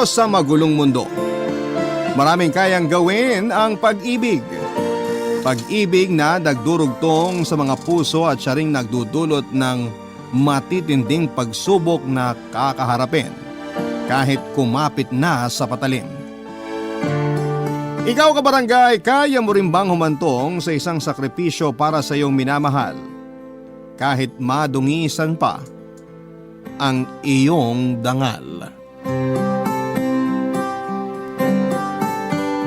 sa magulong mundo. Maraming kayang gawin ang pag-ibig. Pag-ibig na nagdurugtong sa mga puso at siya ring nagdudulot ng matitinding pagsubok na kakaharapin kahit kumapit na sa patalim. Ikaw kabarangay, kaya mo rin bang humantong sa isang sakripisyo para sa iyong minamahal kahit madungisan pa ang iyong dangal?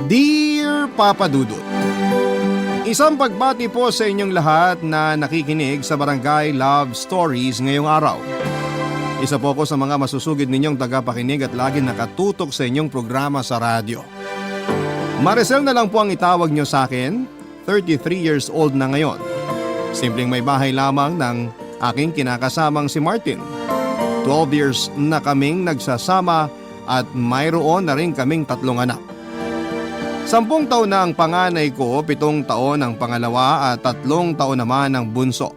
Dear Papa Dudut, isang pagbati po sa inyong lahat na nakikinig sa Barangay Love Stories ngayong araw. Isa po ako sa mga masusugid ninyong tagapakinig at lagi nakatutok sa inyong programa sa radyo. Maricel na lang po ang itawag nyo sa akin, 33 years old na ngayon. Simpleng may bahay lamang ng aking kinakasamang si Martin. 12 years na kaming nagsasama at mayroon na rin kaming 3 anak. 10 taon na ang panganay ko, 7 taon ang pangalawa at 3 taon naman ang bunso.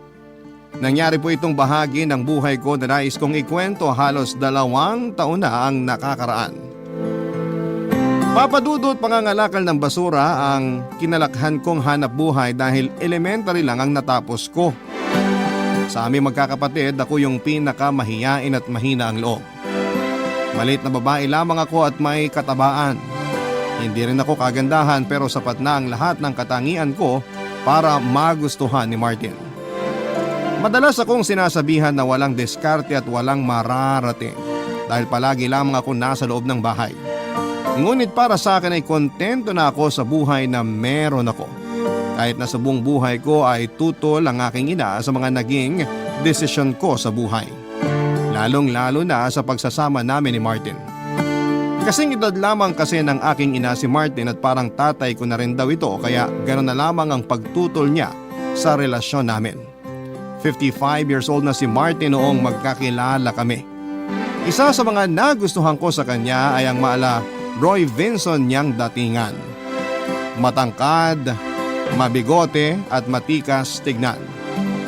Nangyari po itong bahagi ng buhay ko na nais kong ikwento, halos 2 taon na ang nakakaraan. Papadudot, pangangalakal ng basura ang kinalakhan kong hanap buhay dahil elementary lang ang natapos ko. Sa aming magkakapatid, ako yung pinakamahiyain at mahina ang loob. Maliit na babae lamang ako at may katabaan. Hindi rin ako kagandahan pero sapat na ang lahat ng katangian ko para magustuhan ni Martin. Madalas akong sinasabihan na walang diskarte at walang mararating dahil palagi lamang ako nasa loob ng bahay. Ngunit para sa akin ay kontento na ako sa buhay na meron ako. Kahit na sa buong buhay ko ay tutol ang aking ina sa mga naging desisyon ko sa buhay. Lalong-lalo na sa pagsasama namin ni Martin. Kasing edad lamang kasi ng aking ina si Martin at parang tatay ko na rin daw ito kaya gano'n na lamang ang pagtutol niya sa relasyon namin. 55 years old na si Martin noong magkakilala kami. Isa sa mga nagustuhan ko sa kanya ay ang maala Roy Vinson niyang datingan. Matangkad, mabigote at matikas tignan.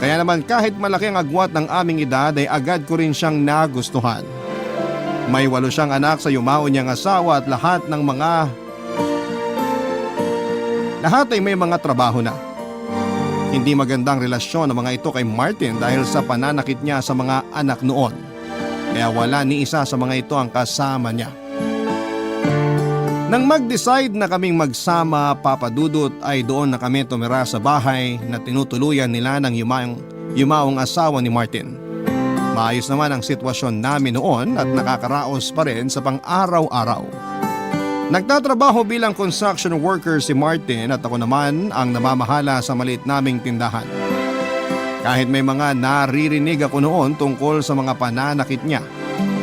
Kaya naman kahit malaki ang agwat ng aming edad ay agad ko rin siyang nagustuhan. May 8 siyang anak sa yumao niyang asawa at lahat ay may mga trabaho na. Hindi magandang relasyon ng mga ito kay Martin dahil sa pananakit niya sa mga anak noon. Kaya wala ni isa sa mga ito ang kasama niya. Nang mag-decide na kaming magsama, Papa Dudut, ay doon na kami tumira sa bahay na tinutuluyan nila ng yumaong asawa ni Martin. Maayos naman ang sitwasyon namin noon at nakakaraos pa rin sa pang-araw-araw. Nagtatrabaho bilang construction worker si Martin at ako naman ang namamahala sa maliit naming tindahan. Kahit may mga naririnig ako noon tungkol sa mga pananakit niya,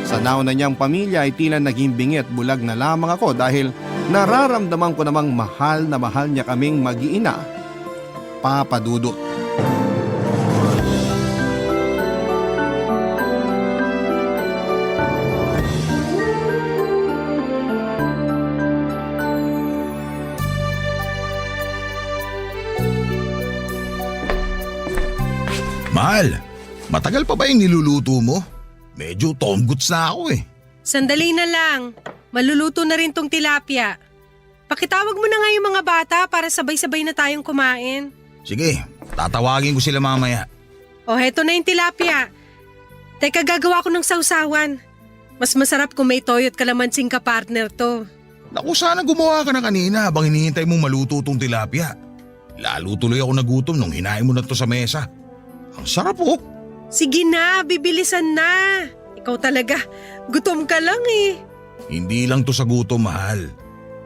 sa nauna niyang pamilya ay tila naging bingi at bulag na lamang ako dahil nararamdaman ko namang mahal na mahal niya kaming mag-iina, Papa Dudut. Mahal, matagal pa ba yung niluluto mo? Medyo tomguts na ako eh. Sandali na lang. Maluluto na rin tong tilapia. Pakitawag mo na nga yung mga bata para sabay-sabay na tayong kumain. Sige, tatawagin ko sila mamaya. O heto na yung tilapia. Teka, gagawa ko ng sausawan. Mas masarap kung may toyo at kalamansing ka-partner to. Naku, sana gumawa ka na kanina habang hinihintay mong maluto tong tilapia. Lalo tuloy ako nagutom nung hinain mo na to sa mesa. Ang sarap oh. Sige na, bibilisan na. Ikaw talaga, gutom ka lang eh. Hindi lang to sa gutom, mahal.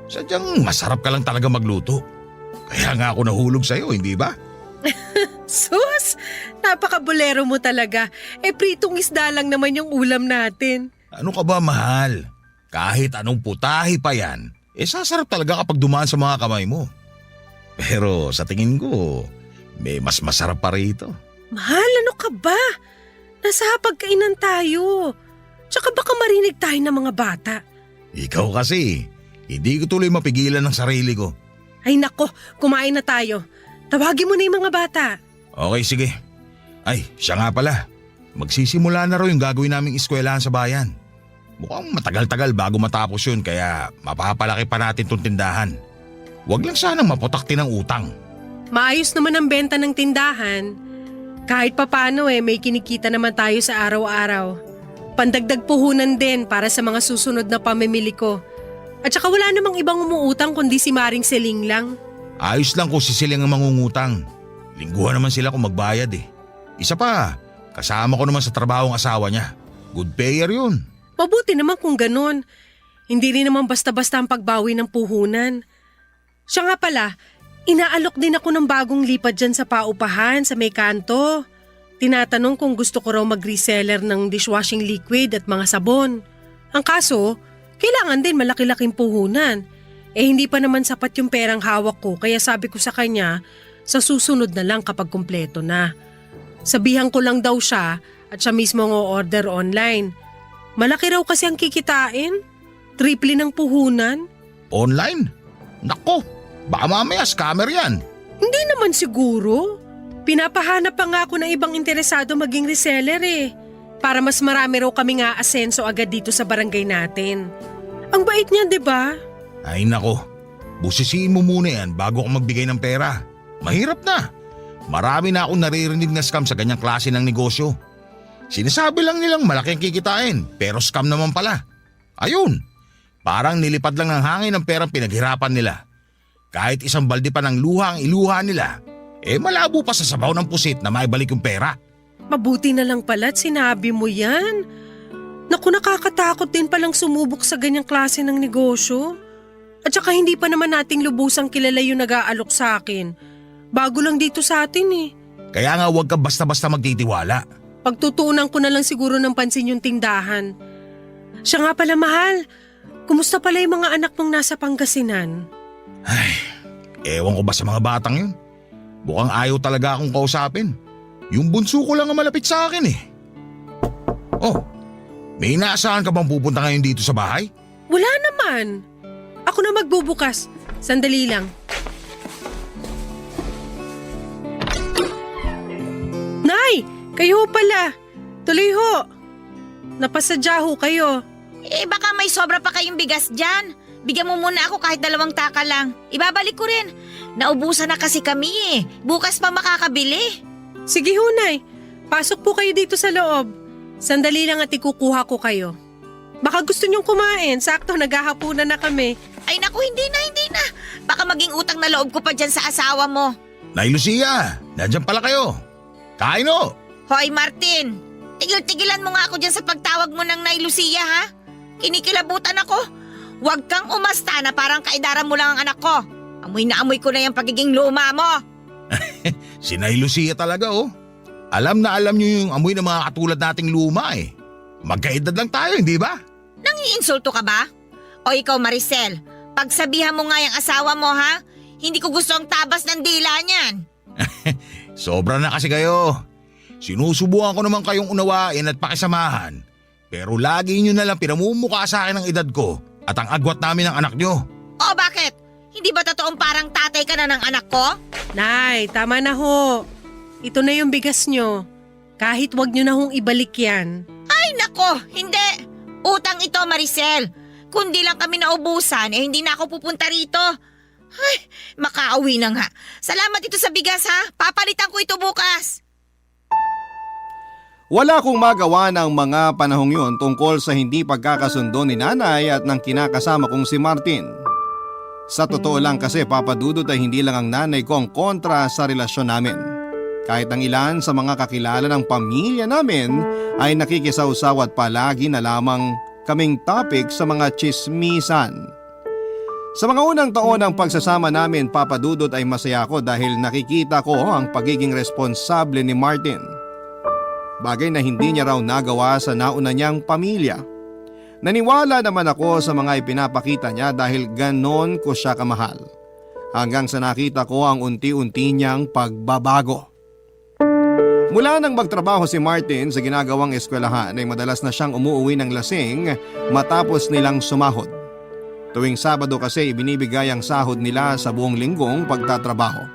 Sadyang masarap ka lang talaga magluto. Kaya nga ako nahulog sa'yo, hindi ba? Sus, napaka-bolero mo talaga. Pritong isda lang naman yung ulam natin. Ano ka ba, mahal? Kahit anong putahe pa yan, sasarap talaga kapag dumaan sa mga kamay mo. Pero sa tingin ko, may mas masarap pa rito. Mahal, ano ka ba? Nasa pagkainan tayo. Tsaka baka marinig tayo ng mga bata. Ikaw kasi, hindi ko tuloy mapigilan ng sarili ko. Ay nako, kumain na tayo. Tawagin mo na yung mga bata. Okay, sige. Ay, siya nga pala. Magsisimula na raw yung gagawin naming eskwelahan sa bayan. Mukhang matagal-tagal bago matapos yun kaya mapapalaki pa natin tong tindahan. Huwag lang sanang maputakti ng utang. Maayos naman ang benta ng tindahan. Kahit papano may kinikita naman tayo sa araw-araw. Pandagdag puhunan din para sa mga susunod na pamimili ko. At saka wala namang ibang umuutang kundi si Maring Seling lang. Ayos lang kung sisiling ang mangungutang. Lingguhan naman sila kung magbayad eh. Isa pa, kasama ko naman sa trabaho ang asawa niya. Good payer yun. Mabuti naman kung ganun. Hindi rin naman basta-basta ang pagbawi ng puhunan. Siya nga pala, inaalok din ako ng bagong lipad dyan sa paupahan sa may kanto. Tinatanong kung gusto ko raw mag-reseller ng dishwashing liquid at mga sabon. Ang kaso, kailangan din malaki-laking puhunan. Hindi pa naman sapat yung perang hawak ko kaya sabi ko sa kanya, sa susunod na lang kapag kumpleto na. Sabihan ko lang daw siya at siya mismo ang order online. Malaki raw kasi ang kikitain. Triple ng puhunan. Online? Nako, baka mamaya scammer yan. Hindi naman siguro. Pinapahanap pa nga ako ng ibang interesado maging reseller para mas marami raw kaming aasenso agad dito sa barangay natin. Ang bait niya, di ba? Ay nako, busisiin mo muna yan bago ako magbigay ng pera. Mahirap na. Marami na akong naririnig na scam sa ganyang klase ng negosyo. Sinasabi lang nilang malaki ang kikitain pero scam naman pala. Ayun, parang nilipad lang ng hangin ang perang pinaghirapan nila. Kahit isang balde pa ng luha ang iluha nila, malabo pa sa sabaw ng pusit na maibalik yung pera. Mabuti na lang pala't sinabi mo yan. Naku, nakakatakot din palang sumubok sa ganyang klase ng negosyo. At saka hindi pa naman nating lubusang kilala yung nag-aalok sa akin. Bago lang dito sa atin Kaya nga huwag ka basta-basta magtitiwala. Pagtutuunan ko na lang siguro ng pansin yung tindahan. Siya nga pala, mahal. Kumusta pala yung mga anak mong nasa Pangasinan? Ay, ewan ko ba sa mga batang yun? Mukhang ayaw talaga akong kausapin. Yung bunso ko lang ang malapit sa akin Oh, may inaasahan ka bang pupunta ngayon dito sa bahay? Wala naman. Ako na magbubukas. Sandali lang. Nay! Kayo pala. Tuloy ho. Napasadya ho kayo. Baka may sobra pa kayong bigas dyan. Bigyan mo muna ako kahit 2 taka lang. Ibabalik ko rin. Naubusan na kasi kami Bukas pa makakabili. Sige ho, Nay. Pasok po kayo dito sa loob. Sandali lang at ikukuha ko kayo. Baka gusto niyong kumain. Sakto, naghahapunan na kami. Ay naku, hindi na. Baka maging utang na loob ko pa dyan sa asawa mo. Nay Lucia, nandiyan pala kayo. Kain o. Hoy Martin, tigil-tigilan mo nga ako dyan sa pagtawag mo ng Nay Lucia ha? Kinikilabutan ako. Huwag kang umasta na parang kaidaran mo lang ang anak ko. Amoy na amoy ko na yung pagiging luma mo. Si Nay Lucia talaga Alam na alam niyo yung amoy ng mga katulad nating luma Magkaedad lang tayo, hindi ba? Nangiinsulto ka ba? O ikaw Maricel, pagsabihan mo nga yung asawa mo ha? Hindi ko gusto ang tabas ng dila niyan. Sobra na kasi kayo. Sinusubukan ko naman kayong unawain at pakisamahan. Pero lagi nyo na lang pinamumukha sa akin ang edad ko at ang agwat namin ng anak nyo. O bakit? Hindi ba totoong parang tatay ka na ng anak ko? Nay, tama na ho. Ito na yung bigas nyo. Kahit wag nyo na hong ibalik yan. Ay nako, hindi. Utang ito Maricel. Kundi lang kami naubusan hindi na ako pupunta rito. Ay, makauwi na nga. Salamat ito sa bigas ha. Papalitan ko ito bukas. Wala akong magawa ng mga panahong yun tungkol sa hindi pagkakasundo ni nanay at ng kinakasama kong si Martin. Sa totoo lang kasi papadudod ay hindi lang ang nanay ko ang kontra sa relasyon namin. Kahit ang ilan sa mga kakilala ng pamilya namin ay nakikisawsaw at palagi na lamang kaming topic sa mga tsismisan. Sa mga unang taon ng pagsasama namin, papadudod ay masaya ako dahil nakikita ko ang pagiging responsable ni Martin. Bagay na hindi niya raw nagawa sa nauna niyang pamilya. Naniwala naman ako sa mga ipinapakita niya dahil ganon ko siya kamahal. Hanggang sa nakita ko ang unti-unti niyang pagbabago. Mula nang magtrabaho si Martin sa ginagawang eskwelahan ay madalas na siyang umuuwi ng lasing matapos nilang sumahod. Tuwing Sabado kasi ibinibigay ang sahod nila sa buong linggong pagtatrabaho.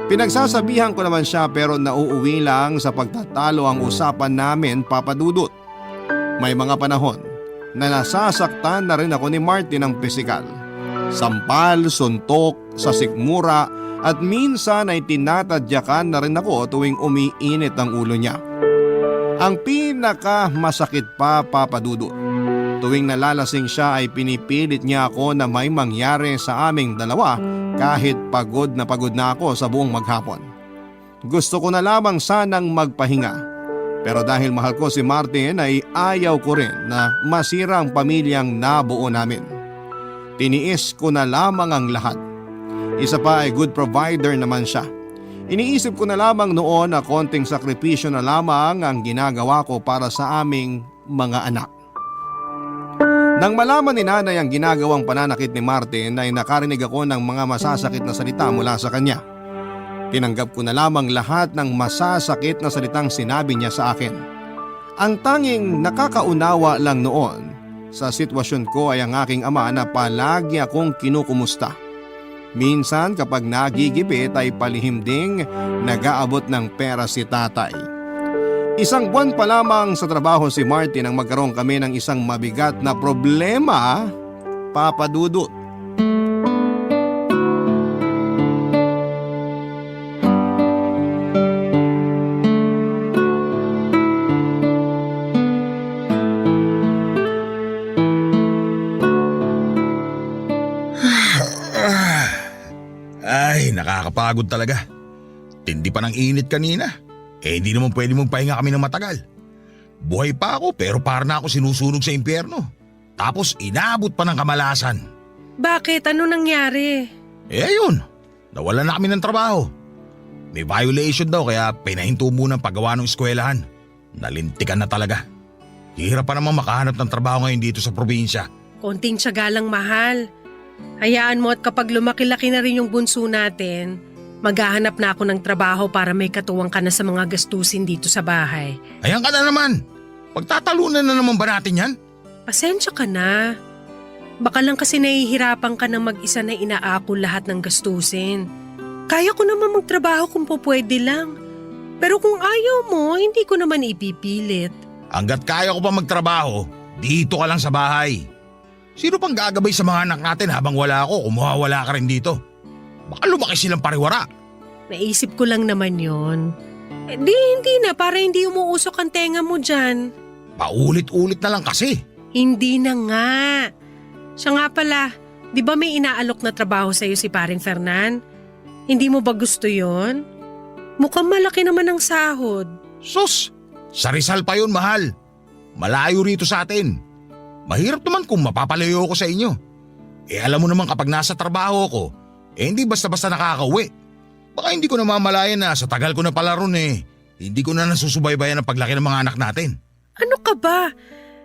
Pinagsasabihan ko naman siya pero nauuwi lang sa pagtatalo ang usapan namin papadudot. May mga panahon na nasasaktan na rin ako ni Martin ng pisikal. Sampal, suntok, sa sikmura at minsan ay tinatadyakan na rin ako tuwing umiinit ang ulo niya. Ang pinaka masakit pa, Papa Dudut, tuwing nalalasing siya ay pinipilit niya ako na may mangyari sa aming dalawa kahit pagod na ako sa buong maghapon. Gusto ko na lamang sanang magpahinga. Pero dahil mahal ko si Martin ay ayaw ko rin na masira ang pamilyang nabuo namin. Tiniis ko na lamang ang lahat. Isa pa ay good provider naman siya. Iniisip ko na lamang noon na konting sakripisyo na lamang ang ginagawa ko para sa aming mga anak. Nang malaman ni nanay ang ginagawang pananakit ni Martin ay nakarinig ako ng mga masasakit na salita mula sa kanya. Tinanggap ko na lamang lahat ng masasakit na salitang sinabi niya sa akin. Ang tanging nakakaunawa lang noon sa sitwasyon ko ay ang aking ama na palagi akong kinukumusta. Minsan kapag nagigipit ay palihim ding nag-aabot ng pera si tatay. Isang buwan pa lamang sa trabaho si Martin nang magkaroon kami ng isang mabigat na problema, Papa Dudut. Ay, nakakapagod talaga. Tindi pa ng init kanina. Hindi naman pwede mong pahinga kami ng matagal. Buhay pa ako pero para na ako sinusunog sa impyerno. Tapos inaabot pa ng kamalasan. Bakit? Ano nangyari? Ayun, nawala na kami ng trabaho. May violation daw kaya pinahinto muna ang paggawa ng eskwelahan. Nalintikan na talaga. Hirap pa naman makahanap ng trabaho ngayon dito sa probinsya. Konting tiyaga lang, mahal. Hayaan mo at kapag lumaki-laki na rin yung bunso natin, maghahanap na ako ng trabaho para may katuwang ka na sa mga gastusin dito sa bahay. Ayan ka na naman. Pagtatalunan na naman ba natin yan? Pasensya ka na. Baka lang kasi nahihirapan ka na mag-isa na inaako lahat ng gastusin. Kaya ko naman magtrabaho kung pwede lang. Pero kung ayaw mo, hindi ko naman ipipilit. Hanggat kaya ko pa magtrabaho, dito ka lang sa bahay. Sino pang gagabay sa mga anak natin habang wala ako kung mawawala ka rin dito? Baka lumaki silang pariwara. Naisip ko lang naman yon. Hindi na, para hindi umuusok ang tenga mo dyan. Paulit-ulit na lang kasi. Hindi na nga. Siya nga pala, di ba may inaalok na trabaho sa'yo si paring Fernan? Hindi mo ba gusto yon? Mukhang malaki naman ang sahod. Sus, sa Rizal pa yun, mahal. Malayo rito sa atin. Mahirap naman kung mapapalayo ko sa inyo. Alam mo naman kapag nasa trabaho ko, hindi basta-basta nakakauwi. Baka hindi ko namamalayan na sa tagal ko na pala ron hindi ko na nasusubaybayan ang paglaki ng mga anak natin. Ano ka ba?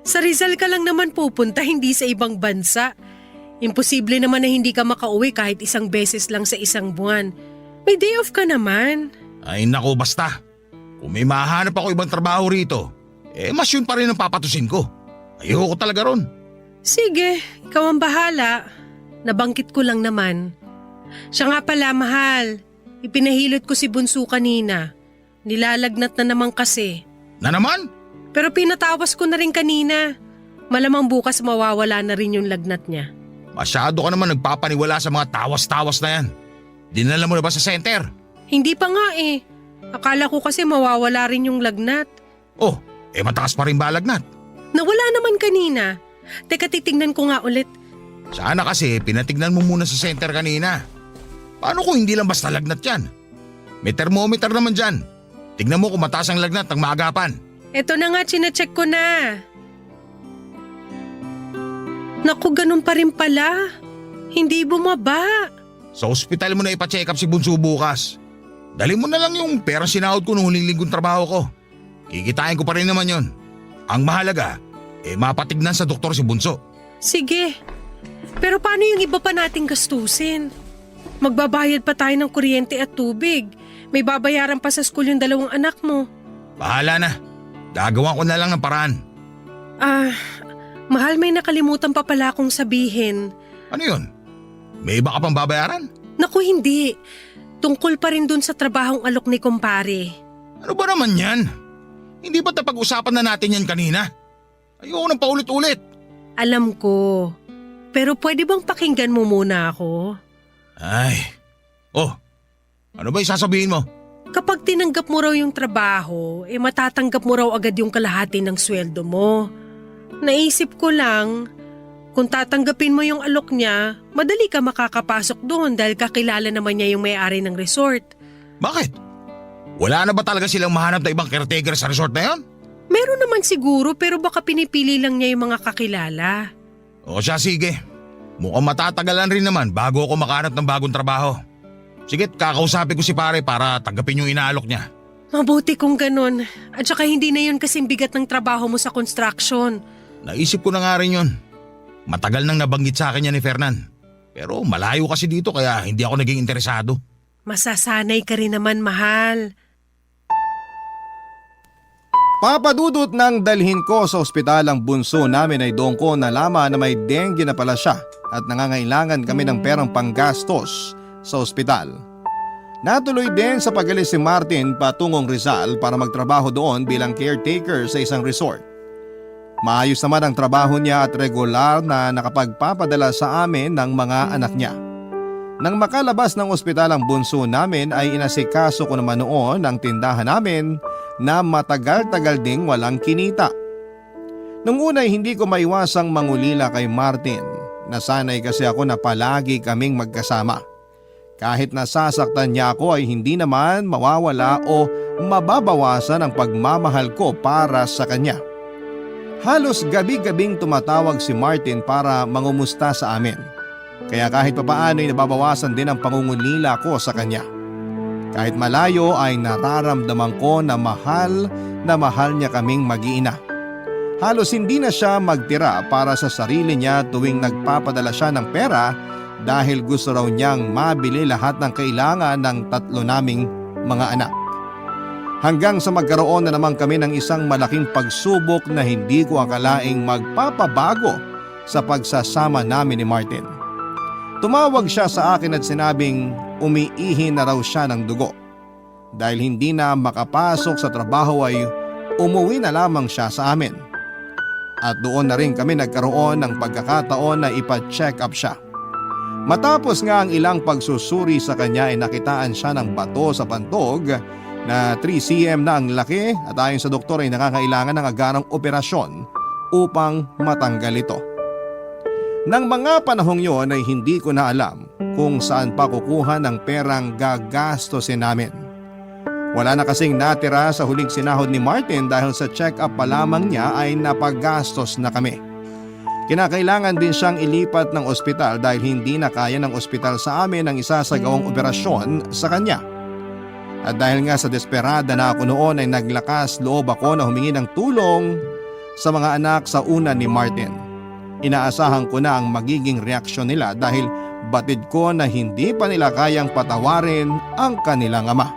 Sa Rizal ka lang naman pupunta, hindi sa ibang bansa. Imposible naman na hindi ka makauwi kahit isang beses lang sa isang buwan. May day off ka naman. Ay nako, basta. Kung may mahanap ako ibang trabaho rito, mas yun pa rin ang papatusin ko. Ayoko talaga ron. Sige, ikaw ang bahala. Nabangkit ko lang naman. Siya nga pala, mahal. Ipinahilot ko si Bunso kanina. Nilalagnat na naman kasi. Na naman? Pero pinatawas ko na rin kanina. Malamang bukas mawawala na rin yung lagnat niya. Masyado ka naman nagpapaniwala sa mga tawas-tawas na yan. Dinala mo na ba sa center? Hindi pa nga eh. Akala ko kasi mawawala rin yung lagnat. Oh, mataas pa rin ba lagnat? Nawala naman kanina. Teka, titignan ko nga ulit. Sana kasi pinatignan mo muna sa center kanina. Paano kung hindi lang basta lagnat yan? May thermometer naman dyan. Tignan mo kung mataas ang lagnat ng maagapan. Eto na nga, chinecheck ko na. Naku, ganun pa rin pala. Hindi bumaba. Sa ospital mo na ipa-check up si Bunso bukas. Dali mo na lang yung perang sinahod ko nung huling linggong trabaho ko. Kikitain ko pa rin naman yon. Ang mahalaga, mapatignan sa doktor si Bunso. Sige. Pero paano yung iba pa nating gastusin? Magbabayad pa tayo ng kuryente at tubig. May babayaran pa sa school yung 2 anak mo. Bahala na. Gagawa ko na lang ng paraan. Mahal, may nakalimutan pa pala akong sabihin. Ano yun? May iba ka pang babayaran? Naku, hindi. Tungkol pa rin dun sa trabahong alok ni kumpare. Ano ba naman yan? Hindi ba napag-usapan na natin yan kanina? Ayoko nang paulit-ulit. Alam ko. Pero pwede bang pakinggan mo muna ako? Ay. Oh, ano ba yung sasabihin mo? Kapag tinanggap mo raw yung trabaho, matatanggap mo raw agad yung kalahati ng sweldo mo. Naisip ko lang, kung tatanggapin mo yung alok niya, madali ka makakapasok doon dahil kakilala naman niya yung may-ari ng resort. Bakit? Wala na ba talaga silang mahanap na ibang caretaker sa resort na yon? Meron naman siguro pero baka pinipili lang niya yung mga kakilala. O siya, sige. Mukhang matatagalan rin naman bago ako makahanap ng bagong trabaho. Sige, kakausapin ko si pare para tanggapin yung inaalok niya. Mabuti kung ganun. At saka hindi na yun kasing bigat ng trabaho mo sa construction. Naisip ko na nga rin yun. Matagal nang nabanggit sa akin yan ni Fernan. Pero malayo kasi dito kaya hindi ako naging interesado. Masasanay ka rin naman, mahal. Papadudot nang dalhin ko sa ospital ang bunso namin ay doon ko nalaman na may dengue na pala siya at nangangailangan kami ng perang panggastos sa ospital. Natuloy din sa pag-alis si Martin patungong Rizal para magtrabaho doon bilang caretaker sa isang resort. Maayos naman ang trabaho niya at regular na nakapagpapadala sa amin ng mga anak niya. Nang makalabas ng ospital ang bunso namin ay inasikaso ko naman noon ang tindahan namin na matagal-tagal ding walang kinita. Nung una hindi ko maiwasang mangulila kay Martin. Nasanay kasi ako na palagi kaming magkasama. Kahit nasasaktan niya ako ay hindi naman mawawala o mababawasan ang pagmamahal ko para sa kanya. Halos gabi-gabing tumatawag si Martin para mangumusta sa amin. Kaya kahit papaano ay nababawasan din ang pangungulila ko sa kanya. Kahit malayo ay nararamdaman ko na mahal niya kaming mag-iina. Halos hindi na siya magtira para sa sarili niya tuwing nagpapadala siya ng pera dahil gusto raw niyang mabili lahat ng kailangan ng 3 naming mga anak. Hanggang sa magkaroon na naman kami ng isang malaking pagsubok na hindi ko akalaing magpapabago sa pagsasama namin ni Martin. Tumawag siya sa akin at sinabing umiihi na raw siya ng dugo. Dahil hindi na makapasok sa trabaho ay umuwi na lamang siya sa amin. At doon na rin kami nagkaroon ng pagkakataon na ipa-check up siya. Matapos nga ang ilang pagsusuri sa kanya ay nakitaan siya ng bato sa pantog na 3 cm na ang laki at ayon sa doktor ay nakakailangan ng agarang operasyon upang matanggal ito. Nang mga panahong yon ay hindi ko na alam kung saan pa kukuha ng perang gagastosin namin. Wala na kasing natira sa huling sinahod ni Martin dahil sa check-up pa lamang niya ay napagastos na kami. Kinakailangan din siyang ilipat ng ospital dahil hindi na kaya ng ospital sa amin ang isasagawang operasyon sa kanya. At dahil nga sa desperada na ako noon ay naglakas loob ako na humingi ng tulong sa mga anak sa una ni Martin. Inaasahan ko na ang magiging reaksyon nila dahil batid ko na hindi pa nila kayang patawarin ang kanilang ama.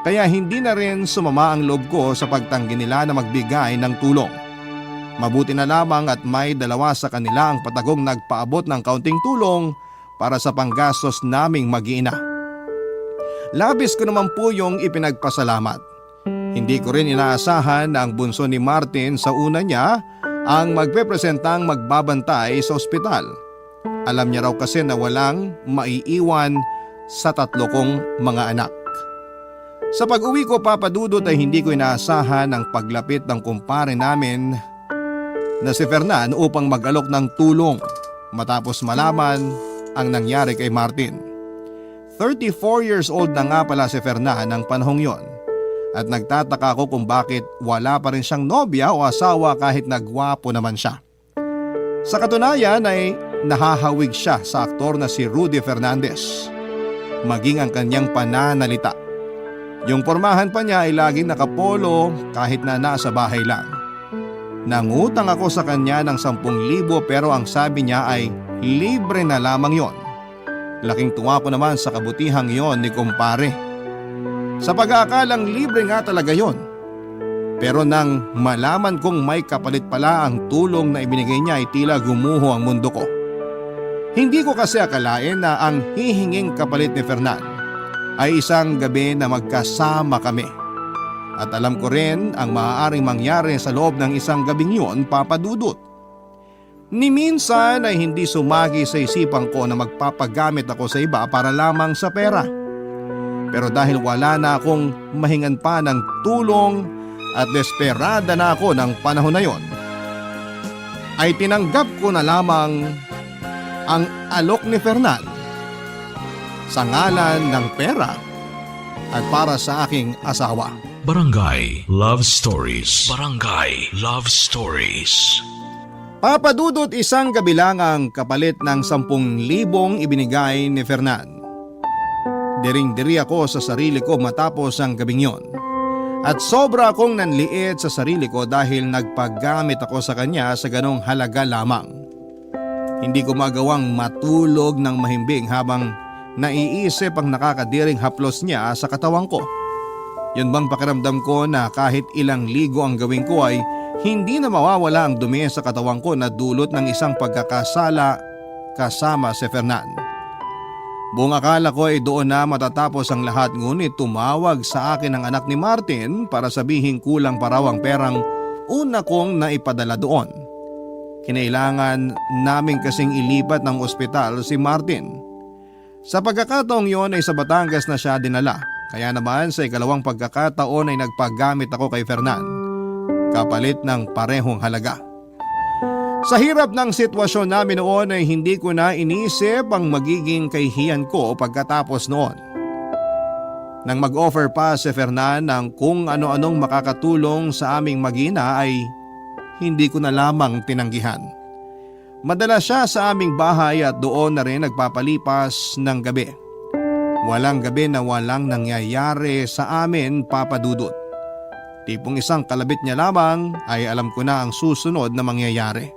Kaya hindi na rin sumama ang loob ko sa pagtanggi nila na magbigay ng tulong. Mabuti na lamang at may 2 sa kanila ang patagong nagpaabot ng kaunting tulong para sa panggastos naming mag-iina. Labis ko naman po yung ipinagpasalamat. Hindi ko rin inaasahan na ang bunso ni Martin sa una niya ang magpepresentang magbabantay sa ospital. Alam niya raw kasi na walang maiiwan sa 3 kong mga anak. Sa pag-uwi ko papadudot ay hindi ko inaasahan ang paglapit ng kumpare namin na si Fernan upang mag-alok ng tulong matapos malaman ang nangyari kay Martin. 34 years old na nga pala si Fernan ng panahong yon at nagtataka ako kung bakit wala pa rin siyang nobya o asawa kahit nagwapo naman siya. Sa katunayan ay nahahawig siya sa aktor na si Rudy Fernandez, maging ang kanyang pananalita. Yung pormahan pa niya ay laging nakapolo kahit na nasa bahay lang. Nangutang ako sa kanya ng 10,000 pero ang sabi niya ay libre na lamang yon. Laking tuwa ko naman sa kabutihang yon ni kumpare. Sa pag-aakalang libre nga talaga yon. Pero nang malaman kong may kapalit pala ang tulong na ibinigay niya ay tila gumuho ang mundo ko. Hindi ko kasi akalain na ang hihinging kapalit ni Fernan ay isang gabi na magkasama kami. At alam ko rin ang maaaring mangyari sa loob ng isang gabing yun, papadudot. Ni minsan ay hindi sumagi sa isipan ko na magpapagamit ako sa iba para lamang sa pera. Pero dahil wala na akong mahingan pa ng tulong at desperada na ako ng panahon na yon, ay tinanggap ko na lamang ang alok ni Fernan sa ngalan ng pera at para sa aking asawa. Barangay Love Stories. Barangay Love Stories. Papadudot, isang gabi lang ang kapalit ng 10,000 ibinigay ni Fernan. Diring-diri ako sa sarili ko matapos ang gabing yon. At sobra akong nanliit sa sarili ko dahil nagpagamit ako sa kanya sa ganong halaga lamang. Hindi ko magawang matulog ng mahimbing habang naiisip ang nakakadiring haplos niya sa katawan ko. Yun bang pakiramdam ko na kahit ilang ligo ang gawin ko ay hindi na mawawala ang dumi sa katawan ko na dulot ng isang pagkakasala kasama si Fernan. Buong akala ko ay doon na matatapos ang lahat, ngunit tumawag sa akin ang anak ni Martin para sabihin kulang pa raw ang perang una kong naipadala doon. Kinailangan namin kasing ilipat ng ospital si Martin. Sa pagkakataong yon ay sa Batangas na siya dinala, kaya naman sa ikalawang pagkakataon ay nagpagamit ako kay Fernan, kapalit ng parehong halaga. Sa hirap ng sitwasyon namin noon ay hindi ko na inisip ang magiging kahihiyan ko pagkatapos noon. Nang mag-offer pa si Fernan ng kung ano-anong makakatulong sa aming mag-ina ay hindi ko na lamang tinanggihan. Madalas siya sa aming bahay at doon na rin nagpapalipas ng gabi. Walang gabi na walang nangyayari sa amin, Papa Dudut. Tipong isang kalabit niya lamang ay alam ko na ang susunod na mangyayari.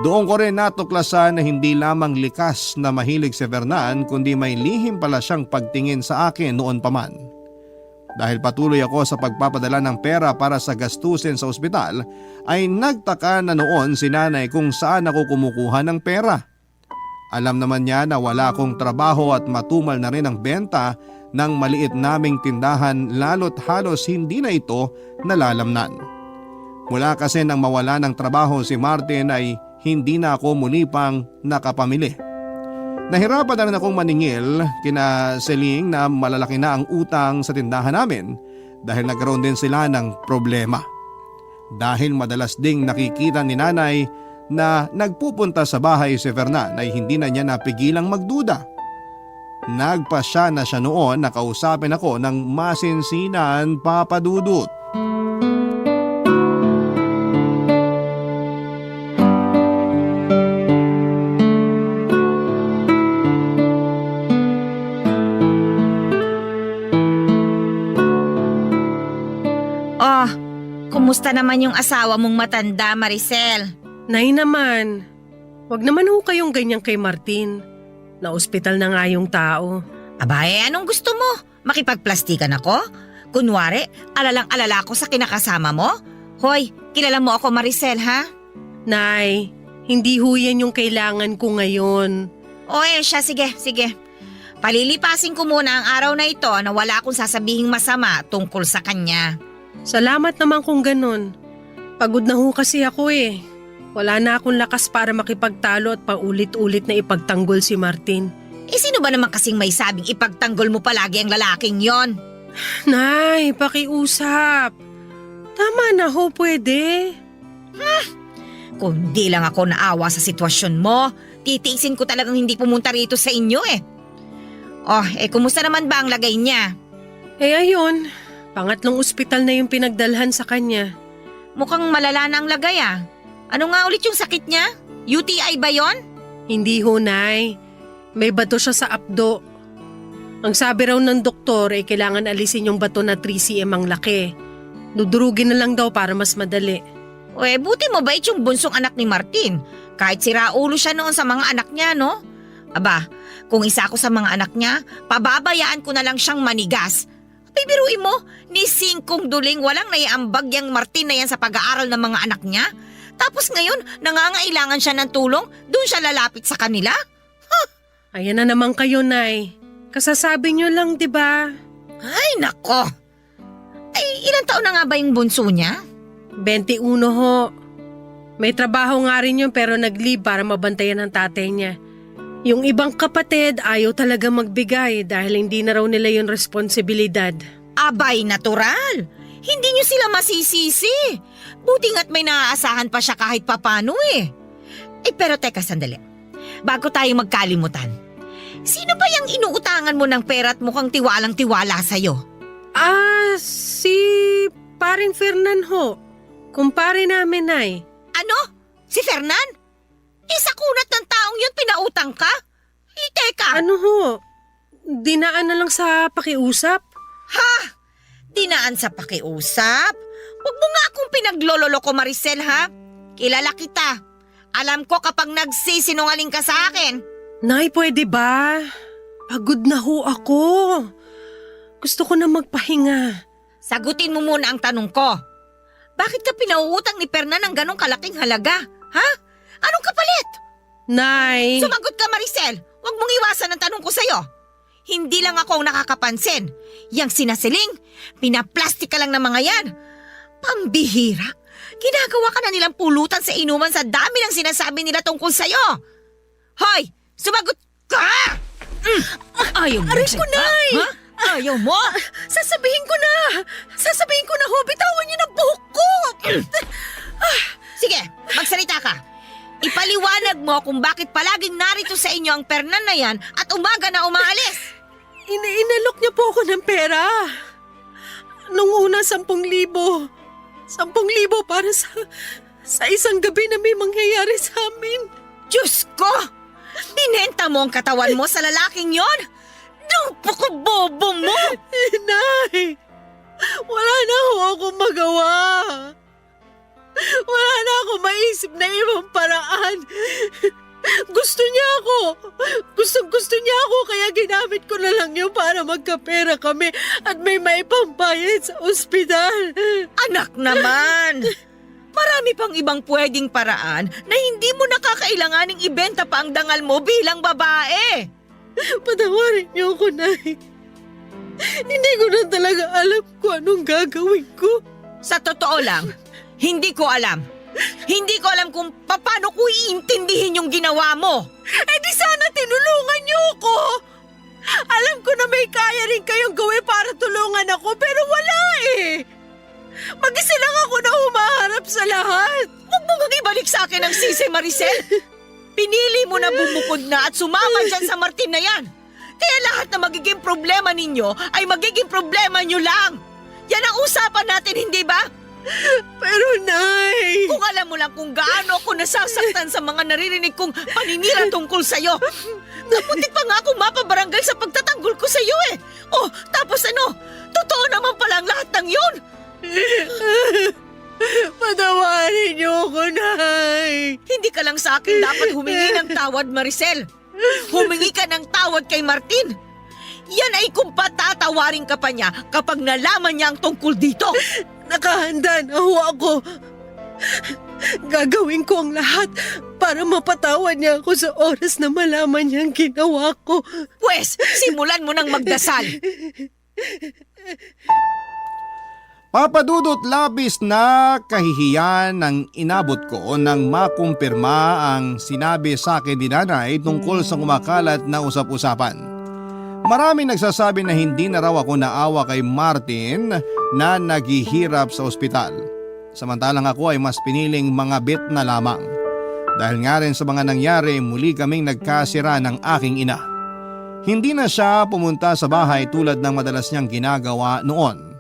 Doon ko rin natuklasan na hindi lamang likas na mahilig si Fernan kundi may lihim pala siyang pagtingin sa akin noon pa man. Dahil patuloy ako sa pagpapadala ng pera para sa gastusin sa ospital ay nagtaka na noon si nanay kung saan ako kumukuha ng pera. Alam naman niya na wala akong trabaho at matumal na rin ang benta ng maliit naming tindahan, lalo't halos hindi na ito nalalamnan. Mula kasi nang mawala ng trabaho si Martin ay hindi na ako muli pang nakapamili. Nahirapan na rin akong maningil kina Celine na malalaki na ang utang sa tindahan namin dahil nagkaroon din sila ng problema. Dahil madalas ding nakikita ni nanay na nagpupunta sa bahay si Fernan ay hindi na niya napigilang magduda. Nagpasya na siya noon na kausapin ako ng masinsinan, Papa Dudut. Oh, kumusta naman yung asawa mong matanda, Maricel? Nay naman, wag naman ho kayong ganyan kay Martin. Na-ospital na nga yung tao. Aba, anong gusto mo? Makipagplastikan ako? Kunwari, alalang-alala ko sa kinakasama mo? Hoy, kilala mo ako, Maricel, ha? Nay, hindi ho yan yung kailangan ko ngayon. O siya, sige. Palilipasin ko muna ang araw na ito na wala akong sasabihing masama tungkol sa kanya. Salamat naman kung ganun. Pagod na ho kasi ako eh. Wala na akong lakas para makipagtalo at paulit-ulit na ipagtanggol si Martin. Sino ba naman kasing may sabing ipagtanggol mo palagi ang lalaking yon? Nay, pakiusap. Tama na ho, pwede. Kung di lang ako naawa sa sitwasyon mo, titiisin ko talagang hindi pumunta rito sa inyo eh. Kumusta naman ba ang lagay niya? Ayun, pangatlong ospital na yung pinagdalhan sa kanya. Mukhang malala na ang lagay ah. Ano nga ulit yung sakit niya? UTI ba yon? Hindi ho, Nay. May bato siya sa apdo. Ang sabi raw ng doktor ay kailangan alisin yung bato na 3cm ang laki. Dudurugin na lang daw para mas madali. Buti mabait yung bunsong anak ni Martin. Kahit siraulo siya noon sa mga anak niya, no? Aba, kung isa ako sa mga anak niya, pababayaan ko na lang siyang manigas. Bibiruin mo, ni singkong duling walang naiambag yang Martin na yan sa pag-aaral ng mga anak niya. Tapos ngayon, nangangailangan siya ng tulong, doon siya lalapit sa kanila? Ayan na naman kayo, Nay. Kasasabi niyo lang, di ba? Ay, nako! Ilang taon na nga ba yung bunso niya? 21 ho. May trabaho nga rin yun pero nag-leave para mabantayan ng tatay niya. Yung ibang kapatid ayaw talaga magbigay dahil hindi na raw nila yung responsibilidad. Abay, natural. Hindi niyo sila masisisi. Buti nga't may naaasahan pa siya kahit papano eh. Pero teka sandali. Bago tayo magkalimutan. Sino ba yung inuutangan mo ng pera at mukhang tiwalang-tiwala sa'yo? Si paring Fernan ho. Kumpare namin, Nay. Ano? Si Fernan? Sa kunat ng taong yun pinautang ka? Teka. Ano ho? Dinaan na lang sa pakiusap? Ha? Dinaan sa pakiusap? Huwag mo nga akong pinaglololoko, Maricel, ha? Kilala kita. Alam ko kapag nagsisinungaling ka sa akin. Nay, pwede ba? Pagod na ho ako. Gusto ko na magpahinga. Sagutin mo muna ang tanong ko. Bakit ka pinauutang ni Fernan ng ganong kalaking halaga? Ha? Anong kapalit? Nay! Sumagot ka, Maricel. Huwag mong iwasan ang tanong ko sa'yo. Hindi lang ako ang nakakapansin. Yang sinasiling, pinaplastik ka lang ng mga yan. Pambihira. Ginagawa ka na nilang pulutan sa inuman sa dami ng sinasabi nila tungkol sa'yo. Hoy! Sumagot ka! Ayaw mo. Aray ko, Nay! Ha? Ayaw mo? Sasabihin ko na! Sasabihin ko na ho! Bitawan niyo na buhok ko! Sige, magsalita ka. Ipaliwanag mo kung bakit palaging narito sa inyo ang Fernan na yan at umaga na umaalis. Inalok niya po ako ng pera. Nung una, 10,000. 10,000 para sa isang gabi na may mangyayari sa amin. Diyos ko! Binenta mo ang katawan mo sa lalaking yon? Napaka-bobo mo! Nay! Wala na ho akong magawa. Wala na ako maisip na ibang paraan. Gusto niya ako. Gusto niya ako kaya ginamit ko na lang yun para magkapera kami at may maipambayad sa ospital. Anak naman! Marami pang ibang pwedeng paraan na hindi mo nakakailanganing ibenta pa ang dangal mo bilang babae. Patawarin niyo ako, Nay. Hindi ko na talaga alam kung anong gagawin ko. Sa totoo lang, hindi ko alam. Hindi ko alam kung paano ko iintindihin yung ginawa mo. Di sana tinulungan niyo ako. Alam ko na may kaya rin kayong gawin para tulungan ako pero wala eh. Mag-isa lang ako na humaharap sa lahat. Huwag mo nga ibalik sa akin ang sisi, Maricel. Pinili mo na bumukod na at sumama dyan sa Martin na yan. Kaya lahat na magiging problema ninyo ay magiging problema nyo lang. Yan ang usapan natin, hindi ba? Pero Nay... Kung alam mo lang kung gaano ako nasasaktan sa mga naririnig kong paninira tungkol sa'yo. Napuntik pa nga akong mapabarangay sa pagtatanggol ko sa'yo eh. Oh, tapos ano? Totoo naman pala ang lahat ng yun. Patawarin niyo ako, Nay. Hindi ka lang sa akin dapat humingi ng tawad, Maricel. Humingi ka ng tawad kay Martin. Yan ay kung patatawarin ka pa niya kapag nalaman niya ang tungkol dito. Nakahanda na ho ako. Gagawin ko ang lahat para mapatawad niya ako sa oras na malaman niya ang ginawa ko. Pwes, simulan mo ng magdasal. Papadudot labis na kahihiyan ang inabot ko nang makumpirma ang sinabi sa akin ni nanay tungkol sa kumakalat na usap-usapan. Maraming nagsasabi na hindi na raw ako naawa kay Martin na naghihirap sa ospital. Samantalang ako ay mas piniling mga bit na lamang. Dahil nga rin sa mga nangyari, muli kaming nagkasira ng aking ina. Hindi na siya pumunta sa bahay tulad ng madalas niyang ginagawa noon.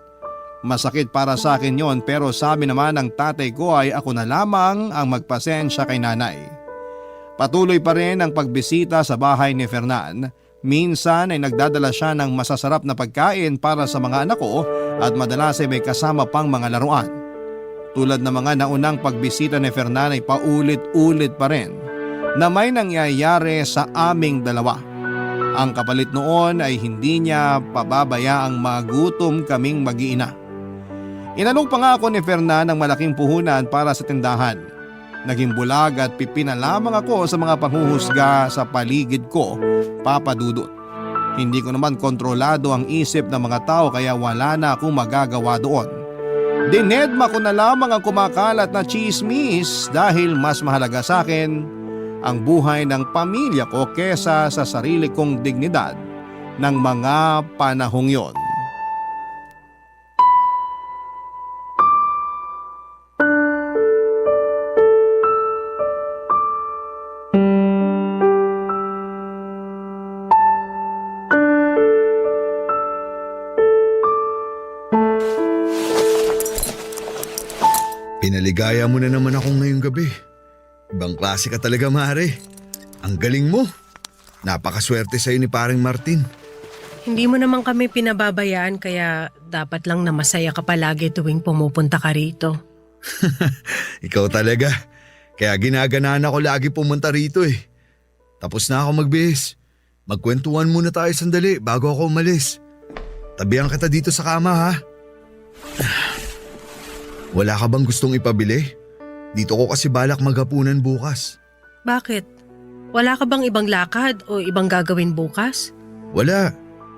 Masakit para sa akin yon pero sabi naman ng tatay ko ay ako na lamang ang magpasensya kay nanay. Patuloy pa rin ang pagbisita sa bahay ni Fernan. Minsan ay nagdadala siya ng masasarap na pagkain para sa mga anak ko at madalas ay may kasama pang mga laruan. Tulad ng mga naunang pagbisita ni Fernan ay paulit-ulit pa rin na may nangyayari sa aming dalawa. Ang kapalit noon ay hindi niya pababayaang magutom kaming mag-iina. Inalok pa nga ako ni Fernan ng malaking puhunan para sa tindahan. Naging bulag at pipina lamang ako sa mga panghuhusga sa paligid ko, papadudot. Hindi ko naman kontrolado ang isip ng mga tao kaya wala na akong magagawa doon. Dinedma ko na lamang ang kumakalat na chismis dahil mas mahalaga sa akin ang buhay ng pamilya ko kesa sa sarili kong dignidad ng mga panahong yon. Pinaligaya mo na naman ako ngayong gabi. Ibang klase ka talaga, Mare. Ang galing mo. Napakaswerte sa'yo ni paring Martin. Hindi mo naman kami pinababayaan kaya dapat lang na masaya ka palagi tuwing pumupunta ka rito. Ikaw talaga. Kaya ginaganaan ako lagi pumunta rito eh. Tapos na ako magbihis. Magkwentuhan muna tayo sandali bago ako umalis. Tabihan kita dito sa kama ha. Wala ka bang gustong ipabili? Dito ko kasi balak maghapunan bukas. Bakit? Wala ka bang ibang lakad o ibang gagawin bukas? Wala.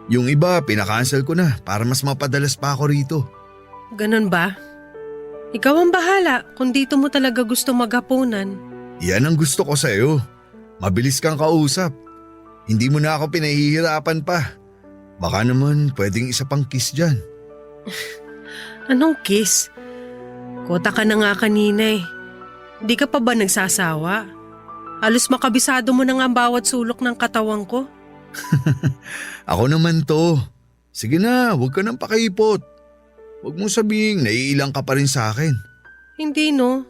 Yung iba pinakancel ko na para mas mapadalas pa ako rito. Ganun ba? Ikaw ang bahala kung dito mo talaga gusto maghapunan. Yan ang gusto ko sa'yo. Mabilis kang kausap. Hindi mo na ako pinahihirapan pa. Baka naman pwedeng isa pang kiss dyan. Anong kiss? Kota ka na nga kanina eh. Di ka pa ba nagsasawa? Halos makabisado mo na nga ang bawat sulok ng katawan ko. Ako naman to. Sige na, huwag ka nang pakipot. Huwag mo sabihing naiilang ka pa rin sa akin. Hindi no.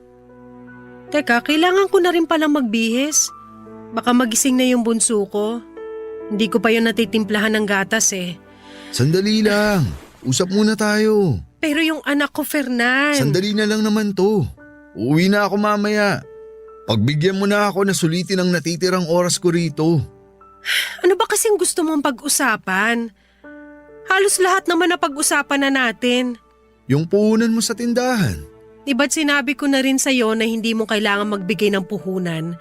Teka, kailangan ko na rin palang magbihis. Baka magising na yung bunso ko. Hindi ko pa yun natitimplahan ng gatas eh. Sandali lang. Usap muna tayo. Pero yung anak ko, Fernan. Sandali na lang naman to. Uuwi na ako mamaya. Pagbigyan mo na ako na sulitin ang natitirang oras ko rito. Ano ba kasing gusto mong pag-usapan? Halos lahat naman na pag-usapan na natin. Yung puhunan mo sa tindahan. Di ba't sinabi ko na rin sa'yo na hindi mo kailangan magbigay ng puhunan?